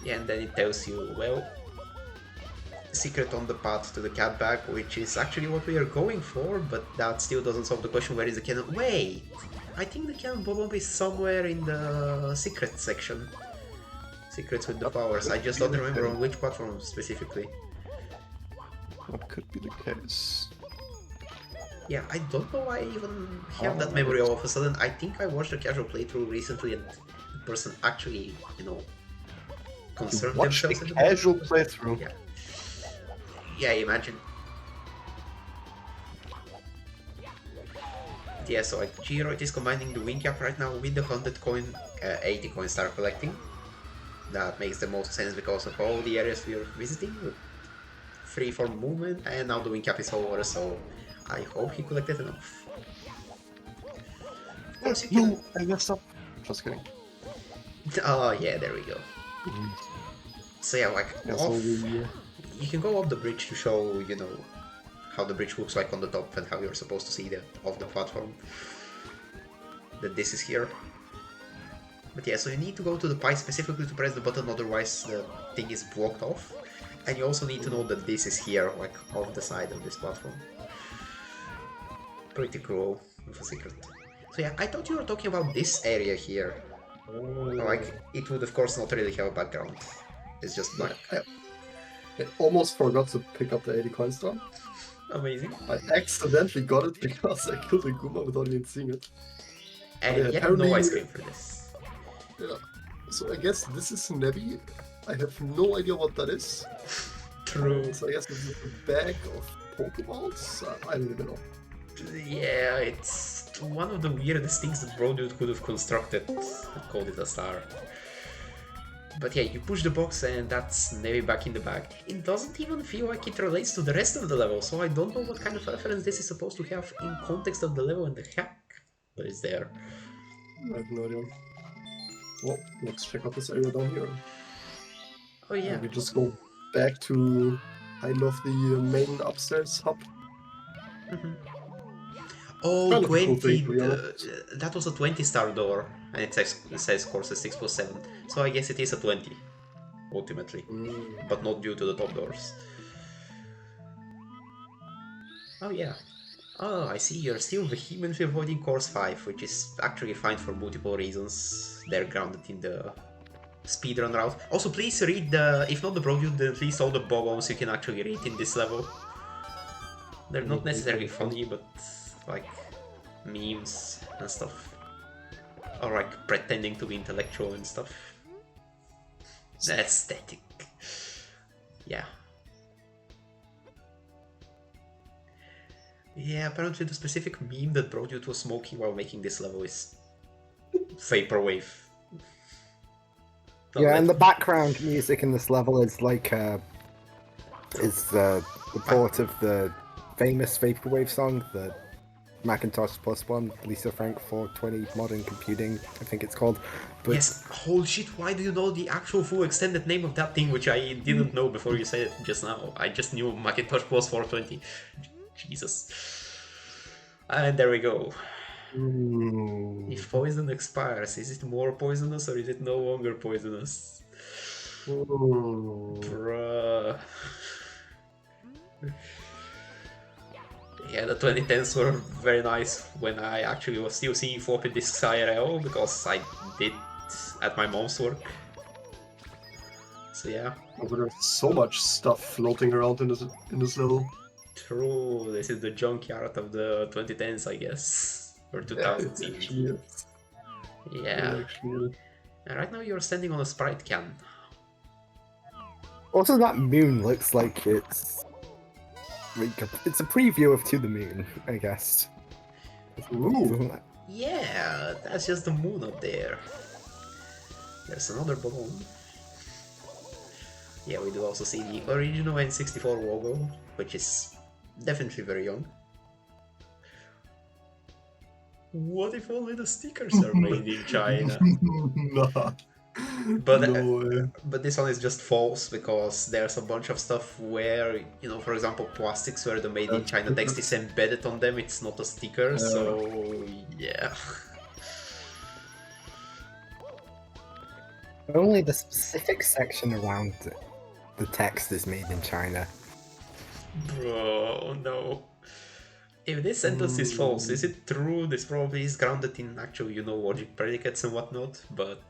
Yeah, and then it tells you, well, secret on the path to the cat bag, which is actually what we are going for, but that still doesn't solve the question where is the cannon. Wait! I think the Cannonball is somewhere in the secret section. Secrets with the powers. I just don't remember on which platform specifically. What could be the case? Yeah, I don't know why I even have that memory all of a sudden. I think I watched a casual playthrough recently and the person actually, you know, concerned Watch the themselves. casual playthrough. Yeah. Yeah, imagine. Yeah, so like Geeroid is combining the wing cap right now with the 100 coin, 80 coin star collecting. That makes the most sense because of all the areas we are visiting with freeform movement, and now the wing cap is over, so I hope he collected enough. Of course you No, I messed up. Just kidding. Oh yeah, there we go. So yeah, like Yeah, off, so you can go up the bridge to show, you know, how the bridge looks like on the top and how you're supposed to see that off the platform. That this is here. But yeah, so you need to go to the pie specifically to press the button, otherwise the thing is blocked off. And you also need to know that this is here, like off the side of this platform. Pretty cool with a secret. So yeah, I thought you were talking about this area here. Like, it would of course not really have a background. It's just black. I almost forgot to pick up the 80 coin star. Amazing. I accidentally got it because I killed a Guma without even seeing it. And Yeah, yet apparently- no ice cream for this. Yeah. So I guess this is Nebby. I have no idea what that is. True. So I guess it's a bag of Pokeballs? I don't even know. Yeah, it's one of the weirdest things that Brodude could have constructed and called it a star. But yeah, you push the box and that's Nebby back in the bag. It doesn't even feel like it relates to the rest of the level, so I don't know what kind of reference this is supposed to have in context of the level and the hack, but it's there. I have no idea. Well, let's check out this area down here. Oh yeah. We just go back to kind of the main upstairs hub. Oh, Kind of a cool 20, thing, to be honest. that was a 20-star door, and it says course 6+7, so I guess it is a 20, ultimately, but not due to the top doors. Oh yeah. Oh, I see, you're still vehemently avoiding course 5, which is actually fine for multiple reasons. They're grounded in the speedrun route. Also, please read the, if not the Brodude, then at least all the bob-ombs you can actually read in this level. They're not necessarily funny, but like memes and stuff, or like pretending to be intellectual and stuff. The aesthetic, yeah. Yeah, apparently the specific meme that Brodude was smoking while making this level is vaporwave. Yeah, and the background music in this level is like the port of the famous vaporwave song, the Macintosh Plus one, Lisa Frank 420 Modern Computing, I think it's called. But yes, holy shit, why do you know the actual full extended name of that thing, which I didn't know before you said it just now? I just knew Macintosh Plus 420. Jesus. And there we go. If poison expires, is it more poisonous or is it no longer poisonous? Bruh. Yeah, the 2010s were very nice when I actually was still seeing floppy disks IRL, because I did at my mom's work. So yeah. There's so much stuff floating around in this level. True, this is the junkyard of the 2010s, I guess. Or Yeah, 2000s it even. actually is. Yeah. It actually is. And right now you're standing on a Sprite can. Also, that moon looks like it's a preview of To the Moon, I guess. Ooh. Yeah, that's just the moon up there. There's another balloon. Yeah, we do also see the original N64 logo, which is definitely very young. What if only the stickers are made in China? Nah. But No way. but this one is just false because there's a bunch of stuff where, you know, for example, plastics where the made in That's China text true. is embedded on them, it's not a sticker, so yeah. Only the specific section around the text is made in China. Bro, no. If this sentence is false, is it true? This probably is grounded in actual, you know, logic predicates and whatnot, but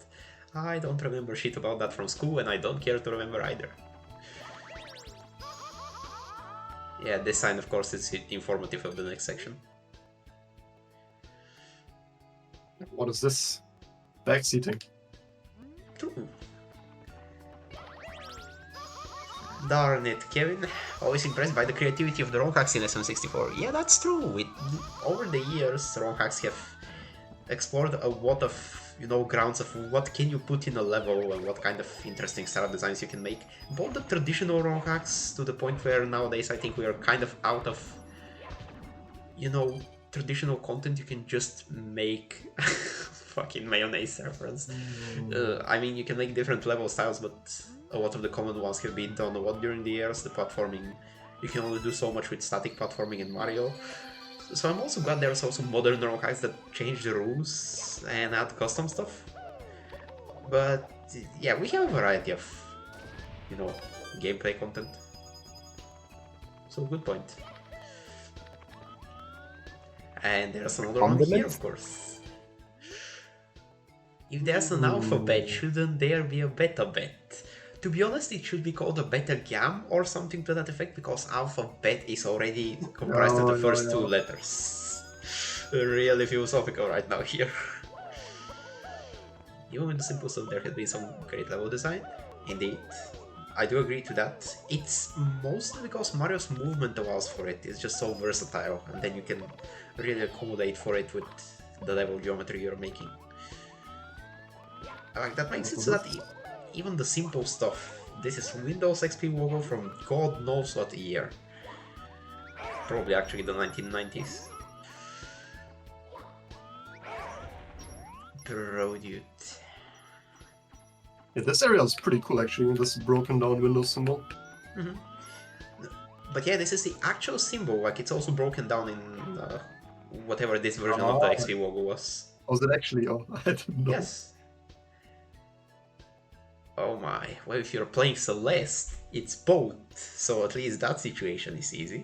I don't remember shit about that from school and I don't care to remember either. Yeah, this sign, of course, is informative of the next section. What is this? Backseating. True. Darn it, Kevin. Always impressed by the creativity of the ROM hacks in SM64. Yeah, that's true. Over the years, ROM hacks have explored a lot of, you know, grounds of what can you put in a level and what kind of interesting setup designs you can make. Both the traditional ROM hacks to the point where nowadays I think we are kind of out of, you know, traditional content you can just make. Fucking mayonnaise reference. I mean, you can make different level styles, but a lot of the common ones have been done a lot during the years. The platforming, you can only do so much with static platforming in Mario. So I'm also glad there's also modern ROM hacks that change the rules and add custom stuff. But yeah, we have a variety of, you know, gameplay content. So good point. And there's another one here, of course. If there's an alphabet, shouldn't there be a beta bet? To be honest, it should be called a beta gam or something to that effect, because alphabet is already comprised of the first two letters. Really philosophical right now here. Even with the simple stuff, there has been some great level design. Indeed, I do agree to that. It's mostly because Mario's movement allows for it. It's just so versatile, and then you can really accommodate for it with the level geometry you're making. Like, that makes it so that even the simple stuff, this is Windows XP logo from God knows what year. Probably actually the 1990s. Bro, dude. Yeah, this area is pretty cool actually, this broken down Windows symbol. But yeah, this is the actual symbol, like it's also broken down in whatever this version of the XP logo was. Was it actually? Oh, I didn't know. Yes. Oh my, well if you're playing Celeste, it's both, so at least that situation is easy.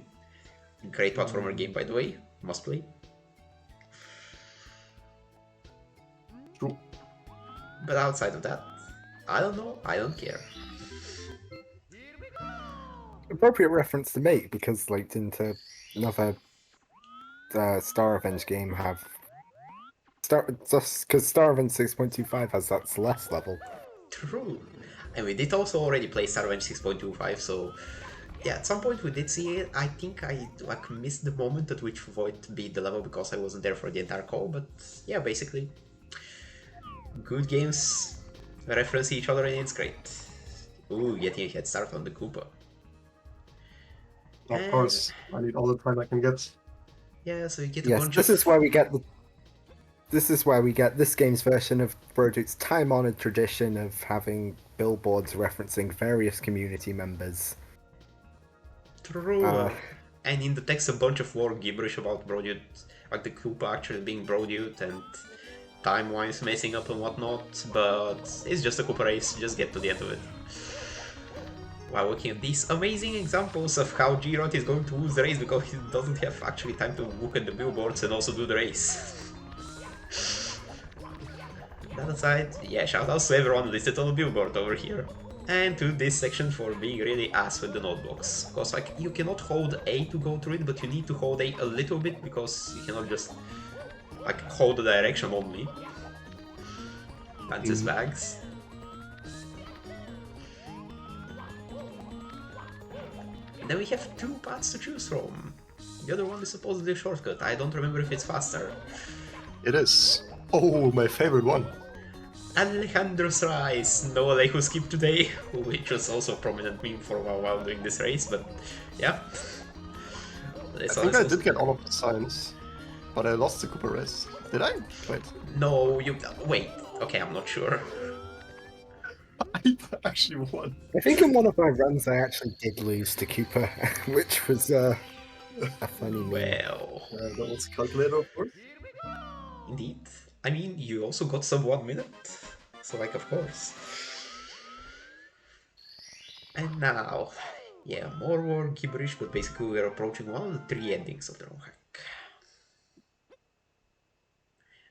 Great platformer game, by the way, must play. True. But outside of that, I don't know, I don't care. Appropriate reference to make, because like into another Star Revenge game have because Star Revenge 6.25 has that Celeste level. True. And we did also already play Star Revenge 6.25, so yeah, at some point we did see it. I think I like missed the moment at which Void beat the level because I wasn't there for the entire call, but yeah, basically good games reference each other and it's great. Ooh, getting a head start on the Koopa. Of course, I need all the time I can get. Yeah, so you get a Yes, bunch this of... is where we get this game's version of Brodute's time-honored tradition of having billboards referencing various community members. True. And in the text a bunch of war gibberish about Brodute, like the Koopa actually being Brodute and time-wise messing up and whatnot, but it's just a Koopa race, just get to the end of it. While looking at these amazing examples of how Geeroid is going to lose the race because he doesn't have actually time to look at the billboards and also do the race. That aside, yeah, shoutouts to everyone listed on the billboard over here. And to this section for being really ass with the notebooks. Because like you cannot hold A to go through it, but you need to hold A a little bit because you cannot just like hold the direction only. Pants's bags. And then we have two paths to choose from. The other one is supposedly a shortcut. I don't remember if it's faster. It is. Oh, my favorite one. Alejandro's Rice, no Alejo who skipped today, which was also a prominent meme for a while while doing this race, but yeah. I think I did get all of the signs, but I lost the Cooper race. Did I? Wait. No, you... Wait, okay, I'm not sure. I actually won. I think in one of my runs I actually did lose to Cooper, which was a funny meme. Well... That was a calculator, of course. Indeed. I mean, you also got some 1 minute, so like, of course. And now, yeah, more war gibberish, but basically we're approaching one of the 3 endings of the ROM hack.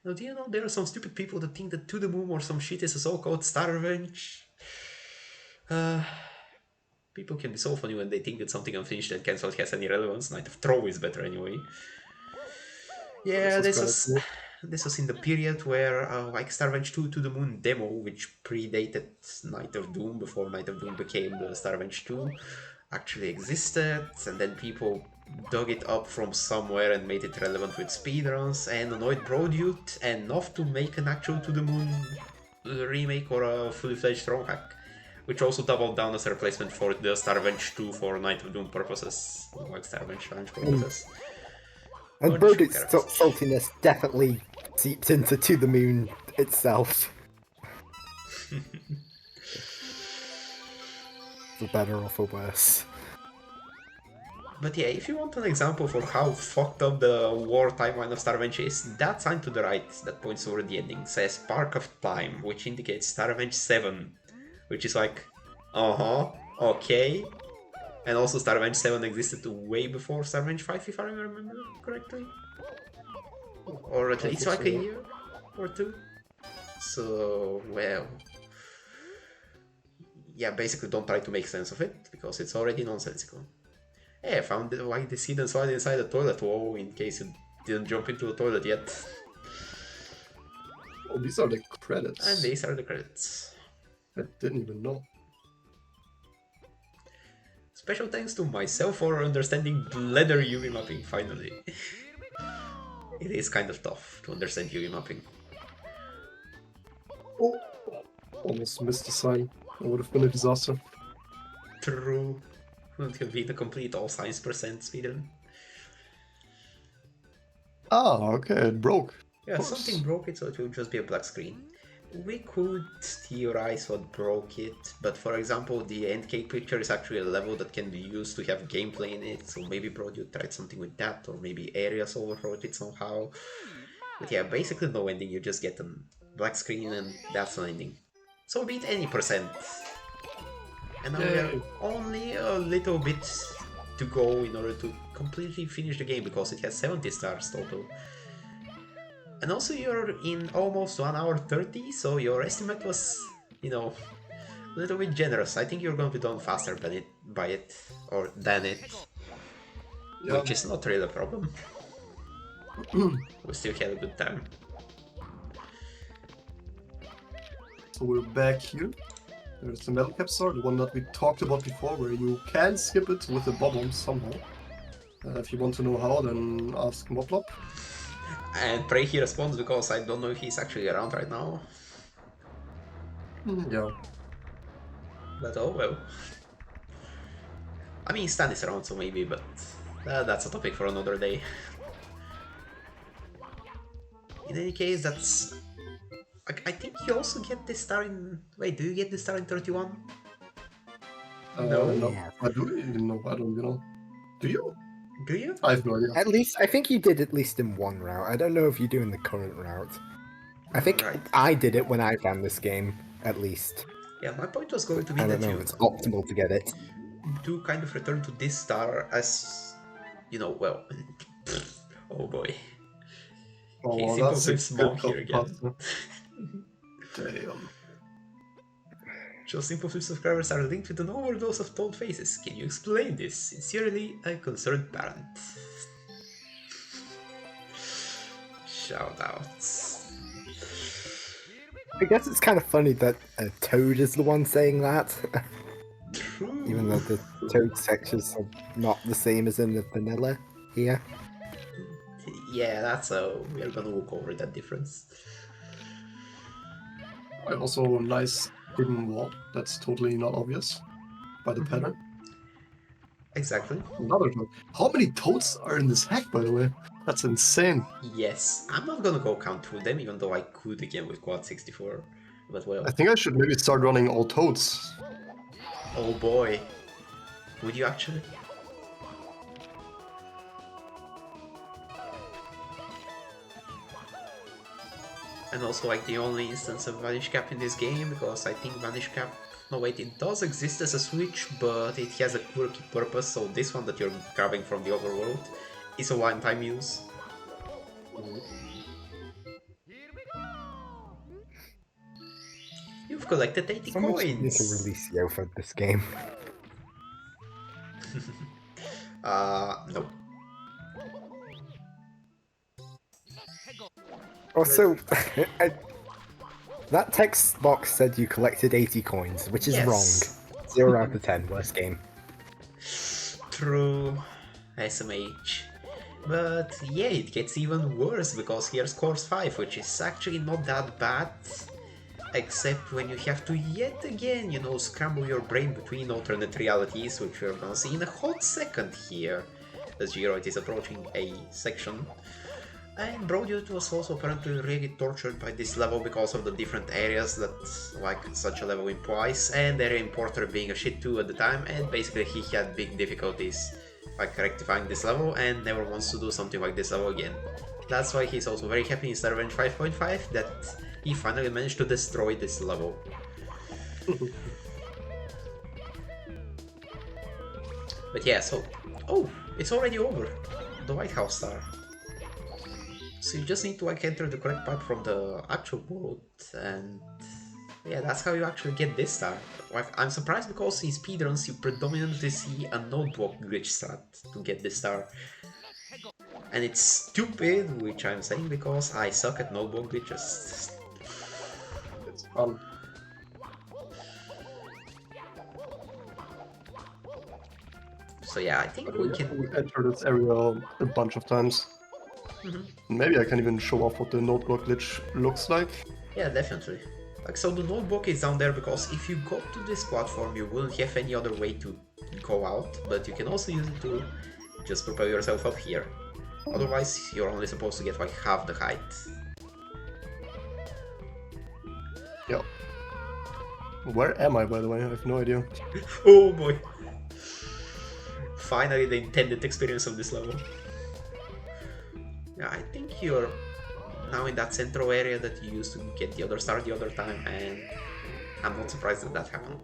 Now, do you know there are some stupid people that think that To the Moon or some shit is a so-called Star Revenge? People can be so funny when they think that something unfinished and cancelled has any relevance. Night of Throw is better anyway. Yeah, this was in the period where like Star Revenge 2 To the Moon demo, which predated Night of Doom before Night of Doom became the Star Revenge 2, actually existed, and then people dug it up from somewhere and made it relevant with speedruns and annoyed Brodude enough to make an actual To the Moon remake or a fully fledged ROM hack, which also doubled down as a replacement for the Star Revenge 2 for Night of Doom purposes, like Star Revenge purposes. And Brodude's saltiness definitely seeps into To the Moon itself. For better or for worse. But yeah, if you want an example for how fucked up the war timeline of Star Revenge is, that sign to the right that points over the ending says Spark of Time, which indicates Star Revenge 7, which is like, okay. And also Star Revenge 7 existed way before Star Revenge 5, if I remember correctly. Or at least like a year or 2. So, well... Yeah, basically don't try to make sense of it, because it's already nonsensical. Hey, I found like the hidden slide inside the toilet wall, in case you didn't jump into the toilet yet. Oh, these are the credits. And these are the credits. I didn't even know. Special thanks to myself for understanding bladder UV mapping, finally. It is kind of tough to understand UV mapping. Oh, almost missed the sign. That would have been a disaster. True. Would have been a complete all science percent speedrun. Ah, okay, it broke. Yeah, something broke it, so it will just be a black screen. We could theorize what broke it, but for example, the end cake picture is actually a level that can be used to have gameplay in it, so maybe Brodude tried something with that, or maybe Areas overwrote it somehow. But yeah, basically no ending, you just get a black screen and that's an ending. So beat any percent. And now we are only a little bit to go in order to completely finish the game, because it has 70 stars total. And also you're in almost 1 hour 30, so your estimate was, you know, a little bit generous. I think you're going to be done faster than it, Yeah. which is not really a problem. We still had a good time. So we're back here. There's the Megapack store, the one that we talked about before, where you can skip it with a bomb somehow. If you want to know how, then ask Moplop. And pray he responds, because I don't know if he's actually around right now. Yeah. But oh well. I mean, Stan is around, so maybe, but that's a topic for another day. In any case, that's... I think you also get the star in... Wait, do you get the star in 31? No. No. Yeah. I do even know. I don't know. Do you? Do you? I have no idea. At least, I think you did at least in one route. I don't know if you do in the current route. I think Right. I did it when I ran this game, at least. Yeah, my point was going to be I don't that know you if it's optimal to get it. do kind of return to this star as... You know, well... oh boy. Oh, Okay, well, Simple that's a Swift's mom good here again. pasta. Damn. Just impulsive subscribers are linked with an overdose of toad faces. Can you explain this? Sincerely, a concerned parent. Shoutouts. I guess it's kind of funny that Toad is the one saying that, True. even though the Toad sections are not the same as in the vanilla here. Yeah, that's a. We are gonna look over that difference. And also a nice hidden wall that's totally not obvious by the pattern. Exactly. Another toad. How many toads are in this hack, by the way? That's insane. Yes, I'm not gonna go count through them, even though I could again with Quad 64. But well, I think I should maybe start running all toads. oh boy, would you actually? And also like the only instance of Vanish Cap in this game, because I think Vanish Cap, no wait, it does exist as a switch, but it has a quirky purpose, so this one that you're grabbing from the overworld is a one-time use. You've collected 80 So much need to coins! release Yo for this game. No. Also, that text box said you collected 80 coins, which is Yes. wrong. 0 out of 10, worst game. True. SMH. But yeah, it gets even worse because here's Course 5, which is actually not that bad. Except when you have to yet again, you know, scramble your brain between alternate realities, which we're gonna see in a hot second here, as Geeroid is approaching a section. And Brodyut was also apparently really tortured by this level because of the different areas that, like, such a level implies, and Area Importer being a shit too at the time, and basically he had big difficulties, like, rectifying this level, and never wants to do something like this level again. That's why he's also very happy in Star Revenge 5.5 that he finally managed to destroy this level. But yeah, so... Oh, it's already over! The White House star. So you just need to like enter the correct pipe from the actual world, and yeah, that's how you actually get this star. Like, I'm surprised because in speedruns you predominantly see a notebook glitch strat to get this star. And it's stupid, which I'm saying because I suck at notebook glitches. It's fun. So yeah, I think we can... We entered this area a bunch of times. Maybe I can even show off what the notebook glitch looks like. Yeah, definitely. Like, so the notebook is down there because if you go to this platform, you wouldn't have any other way to go out, but you can also use it to just propel yourself up here. Otherwise, you're only supposed to get like half the height. Yeah. Where am I, by the way? I have no idea. Oh boy! Finally, the intended experience of this level. Yeah, I think you're now in that central area that you used to get the other star the other time, and I'm not surprised that that happened.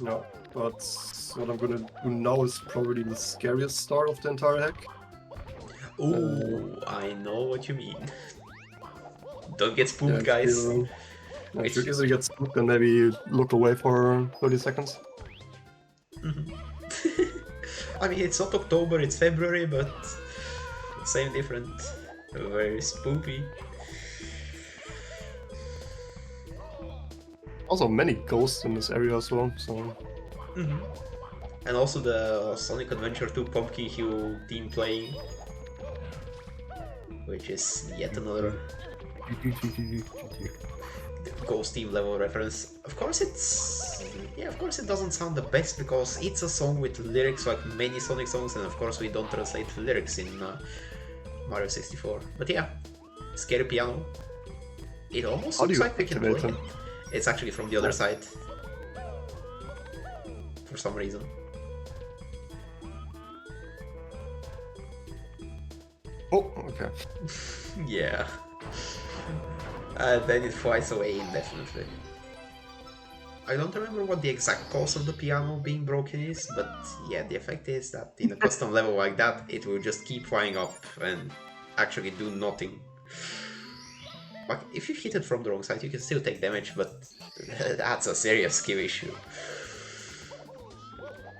No, but what I'm gonna do now is probably the scariest star of the entire hack. Ooh, I know what you mean. Don't get spooked, Yeah, guys. If you easily get spooked, then maybe look away for 30 seconds. I mean, it's not October, it's February, but same different. Very spooky. Also, many ghosts in this area as well, so... And also the Sonic Adventure 2 Pumpkin Hill team playing, which is yet another Ghost Team level reference. Of course it's... yeah, of course it doesn't sound the best because it's a song with lyrics like many Sonic songs, and of course we don't translate the lyrics in Mario 64. But yeah, scary piano. It almost How do looks you like we can play activate it. them? It's actually from the other side. For some reason. Oh, okay. Yeah. And then it flies away indefinitely. I don't remember what the exact cause of the piano being broken is, but yeah, the effect is that in a custom level like that, it will just keep flying up and actually do nothing. Like, if you hit it from the wrong side, you can still take damage, but that's a serious skill issue.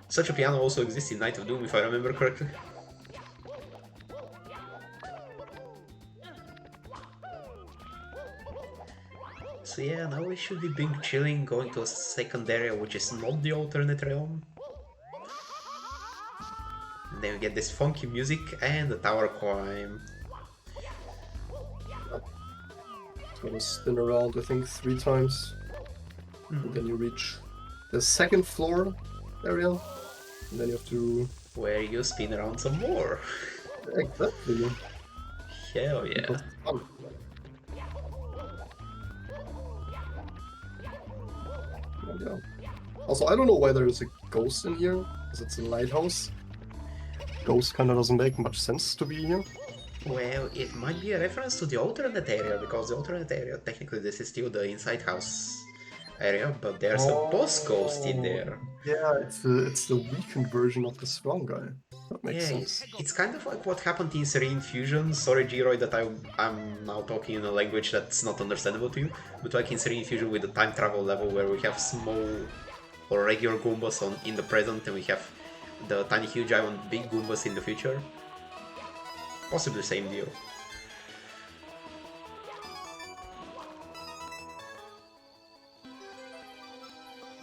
Such a piano also exists in Night of Doom, if I remember correctly. So yeah, now we should be being chilling, going to a second area which is not the alternate realm. And then we get this funky music and the tower climb. Gonna spin around, I think, 3 times. And then you reach the second floor area. And then you have to... Where you spin around some more. Exactly. Hell yeah. Because- Yeah. Also, I don't know why there is a ghost in here, because it's a lighthouse. Ghost kinda doesn't make much sense to be here. Well, it might be a reference to the alternate area, because the alternate area, technically this is still the inside house area, but there's a boss ghost in there. Yeah, it's the weakened version of the strong guy. That makes Yeah, sense. it's kind of like what happened in Serene Fusion. Sorry, Geeroid, that I'm now talking in a language that's not understandable to you, but like in Serene Fusion with the time travel level where we have small or regular Goombas in the present and we have the tiny, huge, giant, big Goombas in the future. Possibly the same deal.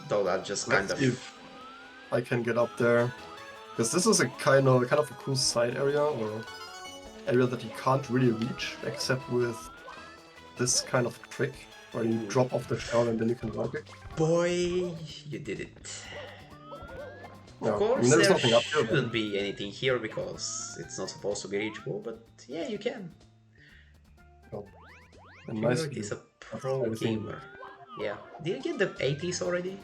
Though that just kind Let's of... see if I can get up there. Because this is a kind of a cool side area, or area that you can't really reach except with this kind of trick, where you drop off the shell and then you can walk it. Boy, you did it. Of Yeah, I course, mean, there's there nothing up here, but- shouldn't be anything here because it's not supposed to be reachable, but yeah, you can. A nice Geeroid is view. a pro everything. gamer. Yeah. Did you get the 80s already?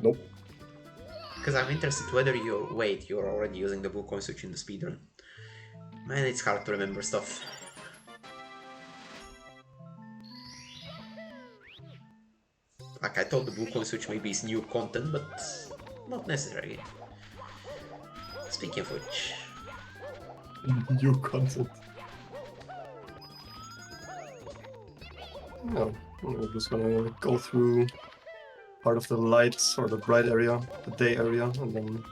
Nope. Because I'm interested whether you... Wait, you're already using the blue coin switch in the speedrun. Man, it's hard to remember stuff. Like, I thought the blue coin switch maybe is new content, but not necessarily. Speaking of which... New content. No, we're just gonna go through part of the lights or the bright area, the day area, and then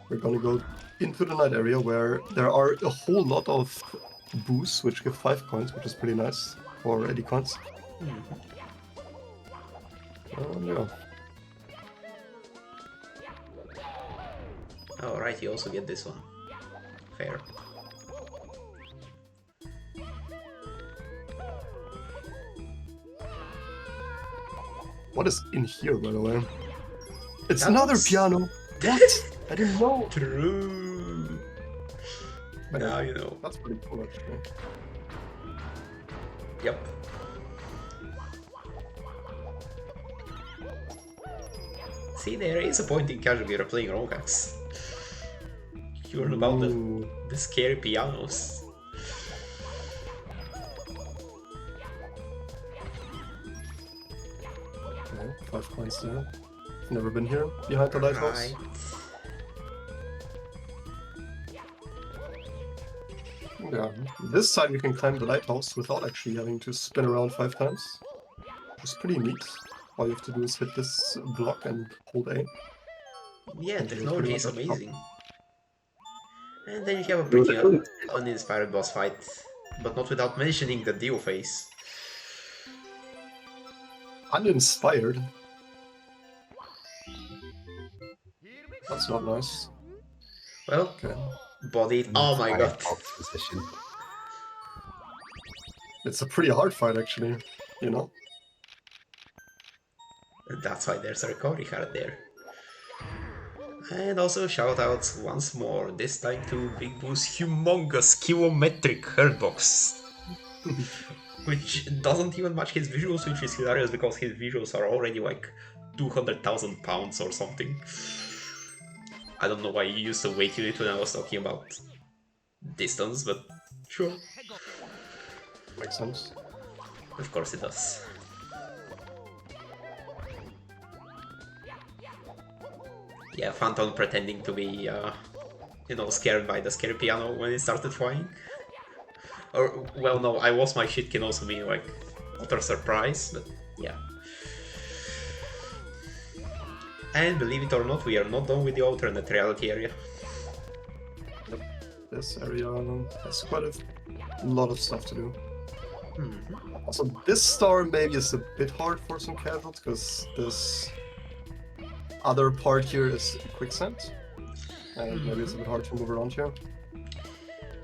we're gonna go into the night area where there are a whole lot of boosts which give 5 coins, which is pretty nice for 80 coins. Yeah. Oh, right, you also get this one. Fair. What is in here, by the way? It's That another looks- piano! What? I didn't know! True. But Now you know. that's pretty cool, actually. Yep. See, there is a point in Casual Gear playing Rogax. You learn about Ooh. the scary pianos. Yeah, 5 coins there. Never been here, behind the lighthouse. Right. Yeah, this time you can climb the lighthouse without actually having to spin around 5 times. Which is pretty neat. All you have to do is hit this block and hold A. Yeah, And you're technology pretty is much up top. amazing. And then you have a pretty uninspired boss fight, but not without mentioning the Dio face. Uninspired? That's not nice. Well, Okay. bodied. Oh my god. Firefox position. It's a pretty hard fight, actually. You know? That's why there's a recovery card there. And also shoutouts once more, this time to Big Boo's humongous kilometric hurtbox. Which doesn't even match his visuals, which is hilarious because his visuals are already like 200,000 pounds or something. I don't know why you used to weight unit when I was talking about distance, but sure. Makes sense. Of course it does. Yeah, Phantom pretending to be, you know, scared by the scary piano when it started flying. Or, well, no, I lost my shit can also mean, like, utter surprise, but yeah. And believe it or not, we are not done with the alternate reality area. This area has quite a lot of stuff to do. Mhm. Also, this star maybe is a bit hard for some casuals, because this other part here is quicksand. And maybe it's a bit hard to move around here.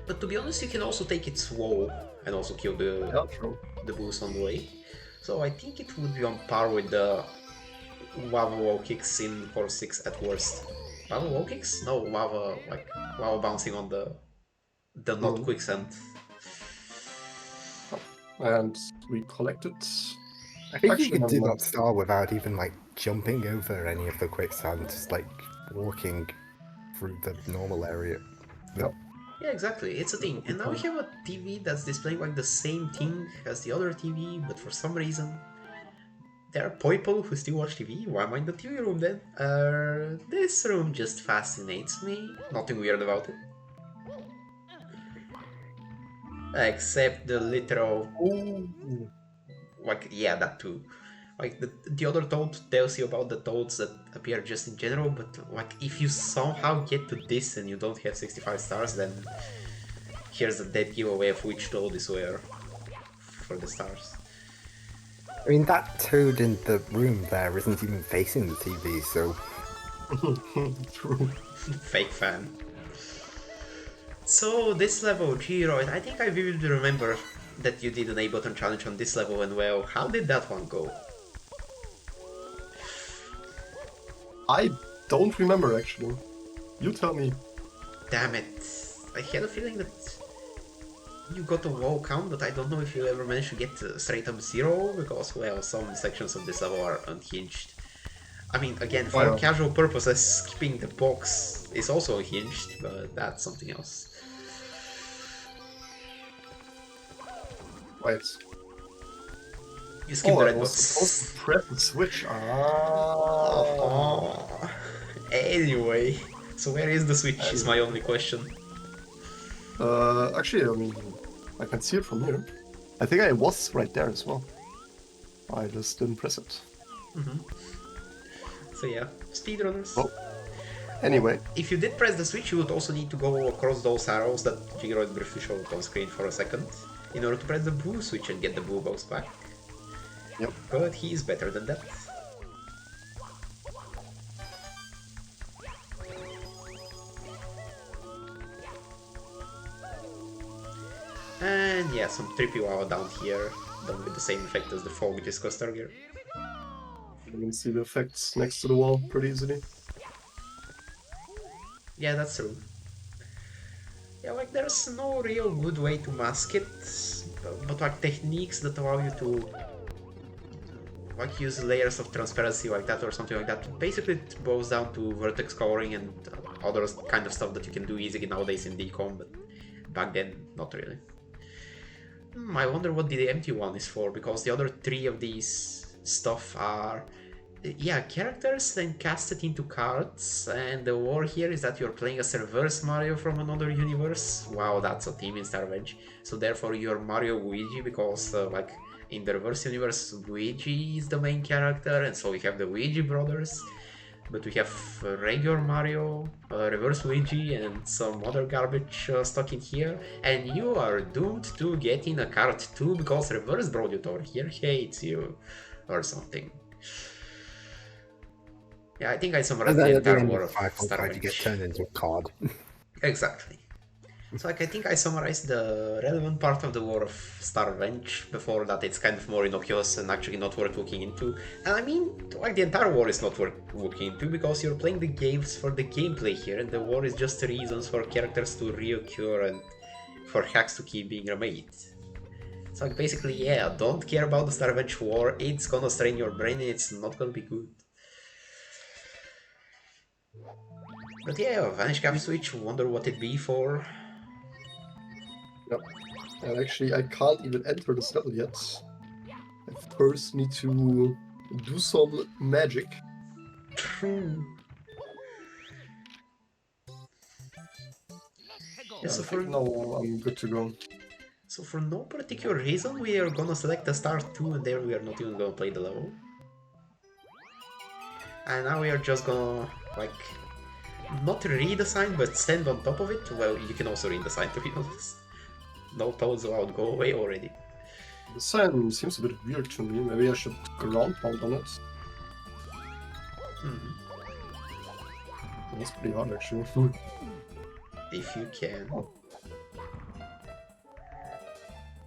But to be honest, you can also take it slow and also kill the Yeah, true. boost on the way. So I think it would be on par with the lava wall kicks in Core 6 at worst. Lava wall kicks? No, lava bouncing on the not quicksand. And we collected. I think you Actually, could never do mind. that star without even like jumping over any of the quicksand, just like walking through the normal area. Yep. Yeah, exactly. It's a thing. And now we have a TV that's displaying like the same thing as the other TV, but for some reason there are people who still watch TV. Why am I in the TV room then? This room just fascinates me. Nothing weird about it. Except the literal, Ooh. like, yeah, that too. Like, the other toad tells you about the toads that appear just in general, but, like, if you somehow get to this and you don't have 65 stars, then here's the dead giveaway of which toad is where for the stars. I mean, that toad in the room there isn't even facing the TV, so True. Fake fan. So, this level, Geeroid, I think I vividly remember that you did an A button challenge on this level, and well, how did that one go? I don't remember actually. You tell me. Damn it. I had a feeling that you got a wall count, but I don't know if you ever managed to get straight up 0, because, well, some sections of this level are unhinged. I mean, again, for Wow. casual purposes, skipping the box is also unhinged, but that's something else. Wait. You skip Oh, the I red was box. supposed to press the switch. Oh. Anyway, so where is the switch is my only question. Actually, I mean, I can see it from here. I think I was right there as well. I just didn't press it. So yeah, speedrunners. Oh. Anyway, If you did press the switch, you would also need to go across those arrows that Geeroid briefly showed on screen for a second in order to press the blue switch and get the blue box back. Yep. But he is better than that. And yeah, some trippy lava down here, done with the same effect as the fog discussed earlier. you can see the effects next to the wall pretty easily. Yeah, that's true. Yeah, like there's no real good way to mask it, but like techniques that allow you to like use layers of transparency like that or something like that. Basically, it boils down to vertex coloring and other kind of stuff that you can do easily nowadays in DCOM, but back then, not really. I wonder what the empty one is for, because the other 3 of these stuff are, yeah, characters then casted into cards, and the war here is that you're playing as reverse Mario from another universe. Wow, that's a theme in Starvenge. So therefore you're Mario Luigi, because like in the reverse universe Luigi is the main character, and so we have the Luigi brothers. But we have regular Mario, reverse Luigi, and some other garbage stuck in here. And you are doomed to get in a card too, because reverse Brodutor here hates you, or something. Yeah, I think I summarized and then the at the entire end war of of 5.5 you get Starvenge. turned into a card. Exactly. So like I think I summarized the relevant part of the war of Starvenge. Before that it's kind of more innocuous and actually not worth looking into. And I mean, like the entire war is not worth looking into, because you're playing the games for the gameplay here, and the war is just reasons for characters to reoccur and for hacks to keep being remade. So like basically, yeah, don't care about the Starvenge war, it's gonna strain your brain and it's not gonna be good. But yeah, Vanish Cap Switch, wonder what it'd be for. Yep. And actually, I can't even enter this level yet. I first need to do some magic. Yeah, so I think now I'm good to go. So for no particular reason, we are gonna select the start 2 and there we are not even gonna play the level. And now we are just gonna, like, not read the sign, but stand on top of it. Well, you can also read the sign, to be honest. No toads allowed, go away already. The sign seems a bit weird to me. Maybe I should ground pound on it. Mhm. That's pretty hard, actually. If you can.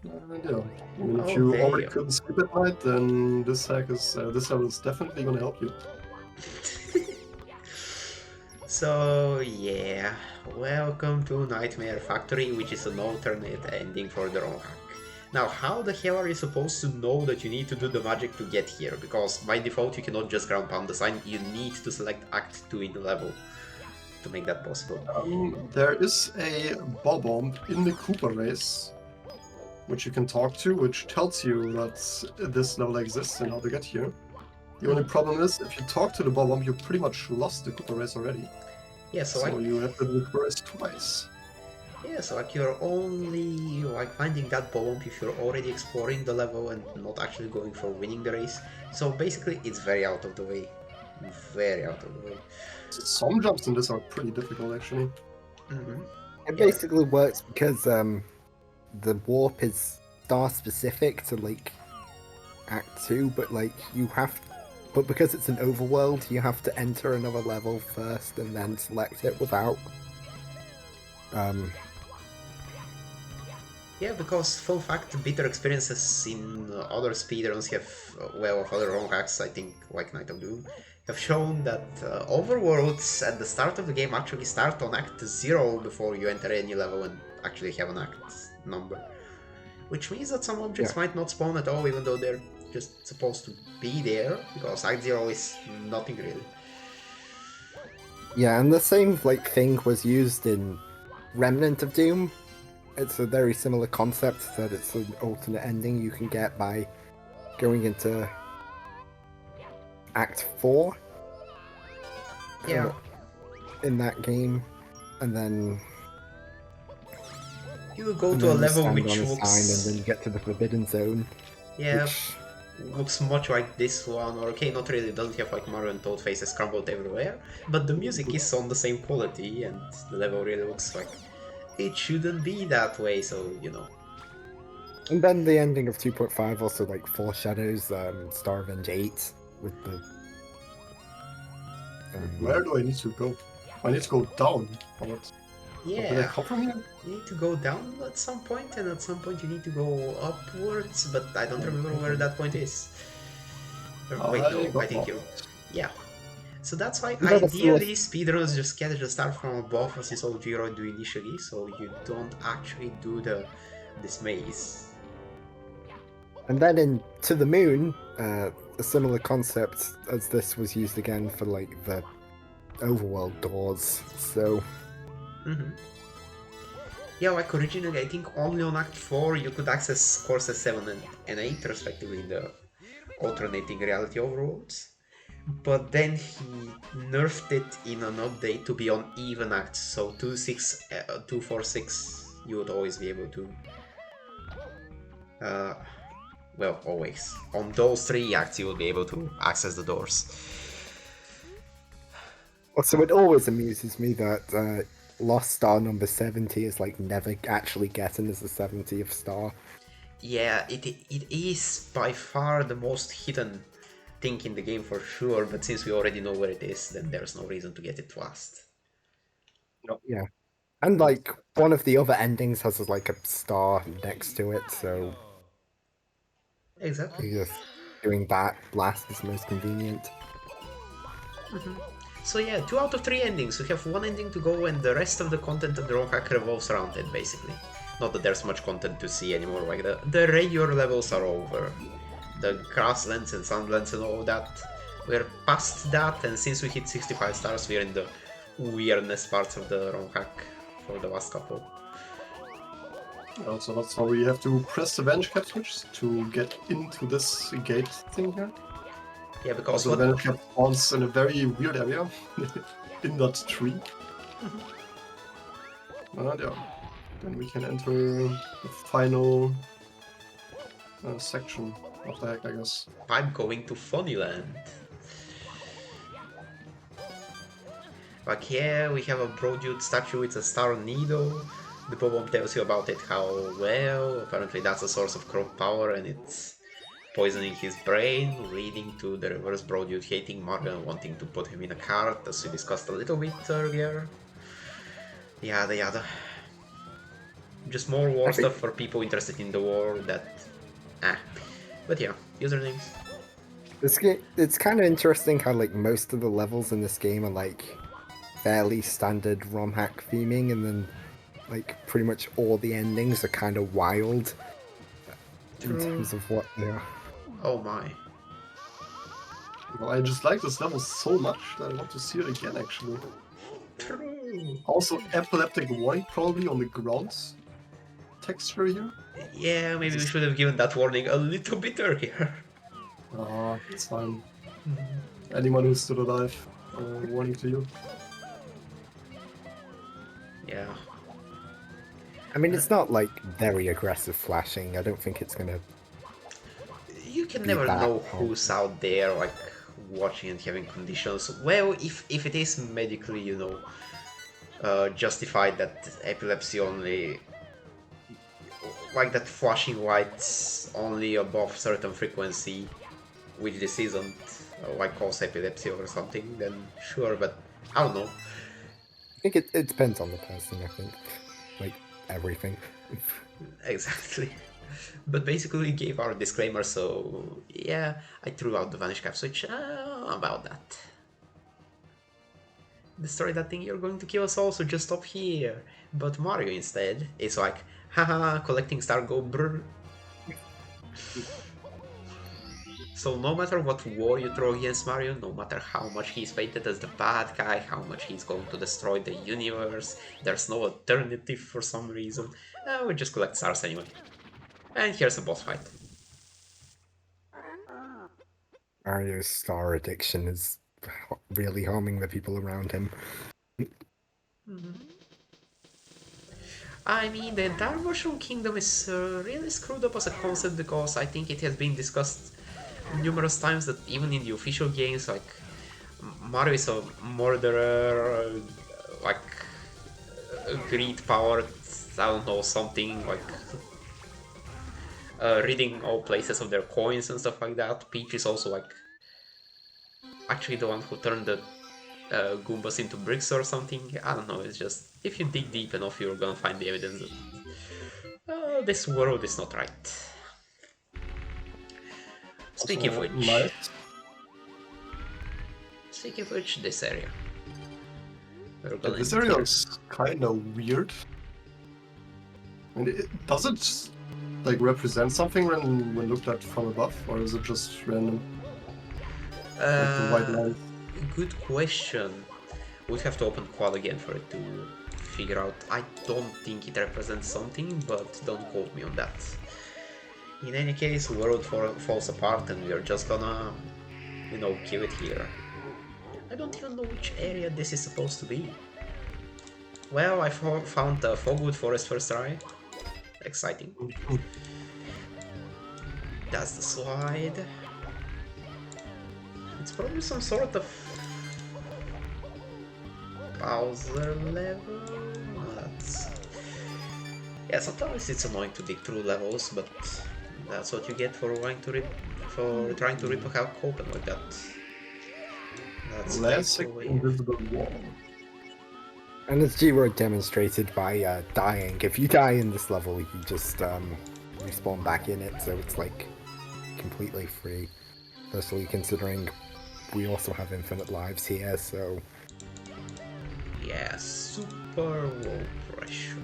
Yeah. I mean, if Oh, you there already you go. couldn't sleep at night, then this hack is this level is definitely gonna help you. So yeah, welcome to Nightmare Factory, which is an alternate ending for the ROM hack. Now, how the hell are you supposed to know that you need to do the magic to get here? Because by default you cannot just ground pound the sign, you need to select Act 2 in the level to make that possible. There is a Bob-omb in the Cooper race, which you can talk to, which tells you that this level exists and how to get here. The only problem is, if you talk to the Bob-omb, you pretty much lost the Cooper race already. Yeah, so So you have to do the Cooper race twice. yeah, so like you're only like finding that bomb if you're already exploring the level and not actually going for winning the race. So basically it's very out of the way. Very out of the way. Some jumps in this are pretty difficult, actually. Mm-hmm. It basically works because the warp is star specific to like Act 2, but like but because it's an overworld, you have to enter another level first and then select it without Yeah, because fun fact, bitter experiences in other speedruns have, well, of other wrong hacks, I think, like Night of Doom, have shown that overworlds at the start of the game actually start on Act 0 before you enter any level and actually have an Act number. Which means that some objects might not spawn at all, even though they're just supposed to be there, because Act 0 is nothing really. Yeah, and the same like thing was used in Remnant of Doom. It's a very similar concept that it's an alternate ending you can get by going into Act 4 Yeah. in that game, and then You go to a level stand which on a looks... sign, and then you get to the Forbidden Zone. Yeah, Which... looks much like this one, or okay, not really, doesn't have like Mario and Toad faces crumbled everywhere, but the music is on the same quality, and the level really looks like it shouldn't be that way, so, you know. And then the ending of 2.5 also like foreshadows Star Revenge 8 with the... Where do I need to go? I need to go down. Did I Yeah, come from here? you need to go down at some point, and at some point you need to go upwards, but I don't remember where that point is. Wait, no, I think you... Yeah. So that's why ideally speedrunners just get the start from above, as you saw Geeroid do initially, so you don't actually do this maze. And then in To the Moon, a similar concept as this was used again for like the overworld doors, so... Mm-hmm. Yeah, like originally I think only on Act 4 you could access courses 7 and 8 respectively in the alternating reality overworlds. But then he nerfed it in an update to be on even acts, so 2, 4, 6 you would always be able to... well, always. On those 3 acts you will be able to access the doors. Also, it always amuses me that Lost Star number 70 is like never actually getting as the 70th star. Yeah, it is by far the most hidden thing in the game for sure, but since we already know where it is, then there's no reason to get it last. Yeah. And like one of the other endings has like a star next to it, so Exactly. just doing that last is most convenient. So yeah, 2 out of 3 endings. We have 1 ending to go, and the rest of the content of the ROM hack revolves around it, basically. Not that there's much content to see anymore, like the regular levels are over. The grasslands and sandlands and all that. We're past that, and since we hit 65 stars, we're in the weirdness parts of the ROM hack for the last couple. So that's how we have to press the Vanish Cap switch to get into this gate thing here. Yeah, because Also, the Vanish Cap spawns in a very weird area in that tree. Yeah. then we can enter the final section of the hack, I guess. I'm going to Funnyland. Like, yeah, we have a Brodude statue with a star needle. The Bob-omb tells you about it, how, well, apparently that's a source of crop power and it's poisoning his brain, leading to the reverse Brodude hating Mario and wanting to put him in a cart, as we discussed a little bit earlier. Yada yada. Just more war stuff for people interested in the war that... But yeah, usernames. It's kind of interesting how like most of the levels in this game are like fairly standard ROM hack theming, and then like pretty much all the endings are kind of wild in terms of what they are. Oh my. Well, I just like this level so much that I want to see it again, actually. True. Also, epileptic warning probably on the ground texture here. Yeah, maybe we should have given that warning a little bit earlier. It's fine. Anyone who's still alive, warning to you. Yeah. I mean, it's not like very aggressive flashing. I don't think it's gonna. You can Be never that know calm. who's out there, like, watching and having conditions. Well, if it is medically, justified that epilepsy only... Like that flashing lights only above certain frequency, which this isn't, like cause epilepsy or something, then sure, but I don't know. I think it depends on the person. I think, like everything. Exactly. But basically we gave our disclaimer, so yeah, I threw out the Vanish Cap switch about that. Destroy that thing, you're going to kill us all, so just stop here. But Mario instead is like, haha, collecting star go brr. So no matter what war you throw against Mario, no matter how much he's painted as the bad guy, how much he's going to destroy the universe, there's no alternative for some reason, we just collect stars anyway. And here's a boss fight. Mario's star addiction is really harming the people around him. I mean, the entire Mushroom Kingdom is really screwed up as a concept, because I think it has been discussed numerous times that even in the official games, like, Mario is a murderer, like, greed-powered, I don't know, something, like, reading all places of their coins and stuff like that. Peach is also, like, actually the one who turned the Goombas into bricks or something. I don't know, it's just, if you dig deep enough, you're gonna find the evidence that this world is not right. Speaking of which, this area. This area is kind of weird. I mean, does it like represent something when looked at from above, or is it just random? Like the white lines? Good question. We'd have to open Quad again for it to figure out. I don't think it represents something, but don't quote me on that. In any case, the world falls apart and we are just gonna, kill it here. I don't even know which area this is supposed to be. Well, I found the Fogwood Forest first try. Exciting. That's the slide. It's probably some sort of Bowser level. Yeah, sometimes it's annoying to dig through levels, but that's what you get for trying to rip a house open like that. That's Classic invisible wall. And as Geeroid demonstrated by dying, if you die in this level, you just respawn back in it, so it's like completely free. Especially considering we also have infinite lives here, so... Yeah, super low pressure.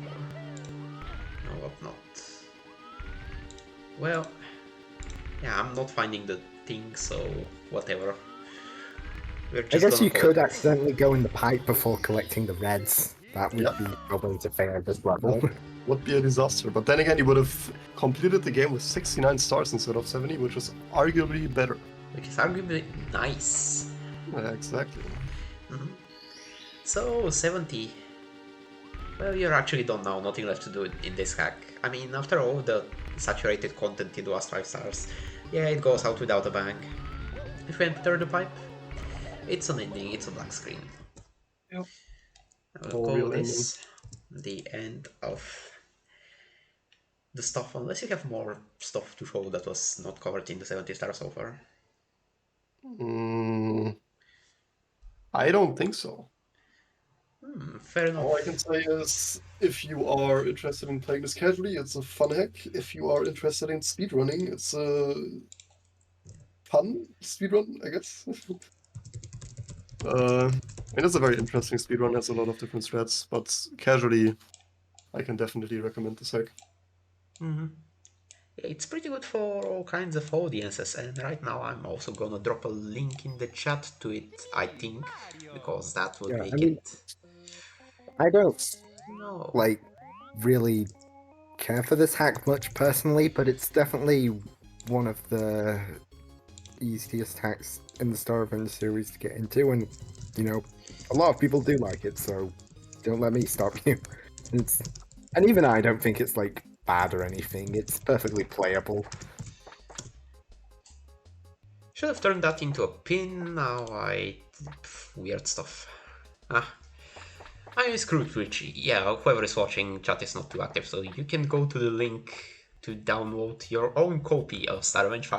No, what not. Well, yeah, I'm not finding the thing, so whatever. I guess you could accidentally go in the pipe before collecting the reds. That would be probably to fair this level. Would be a disaster, but then again, you would have completed the game with 69 stars instead of 70, which is arguably better. Which is arguably nice. Yeah, exactly. So, 70. Well, you're actually done now, nothing left to do in this hack. I mean, after all the saturated content in the last 5 stars, yeah, it goes out without a bang. If we enter the pipe, it's an ending, it's a black screen. Yep. I will No call real this the end of the stuff, unless you have more stuff to show that was not covered in the 70 stars so far. I don't think so. Fair enough. All I can say is, if you are interested in playing this casually, it's a fun hack. If you are interested in speedrunning, it's a fun speedrun, I guess. It's a very interesting speedrun, has a lot of different strats, but casually, I can definitely recommend this hack. It's pretty good for all kinds of audiences, and right now I'm also gonna drop a link in the chat to it, I think, because that would Yeah, make I mean, it... I don't No. like really care for this hack much personally, but it's definitely one of the easiest hacks in the Star Revenge series to get into, and you know, a lot of people do like it, so don't let me stop you. And even I don't think it's like bad or anything. It's perfectly playable. Should have turned that into a pin, now weird stuff. I'm screwed Twitch. Yeah, whoever is watching, chat is not too active, so you can go to the link to download your own copy of Star Revenge 5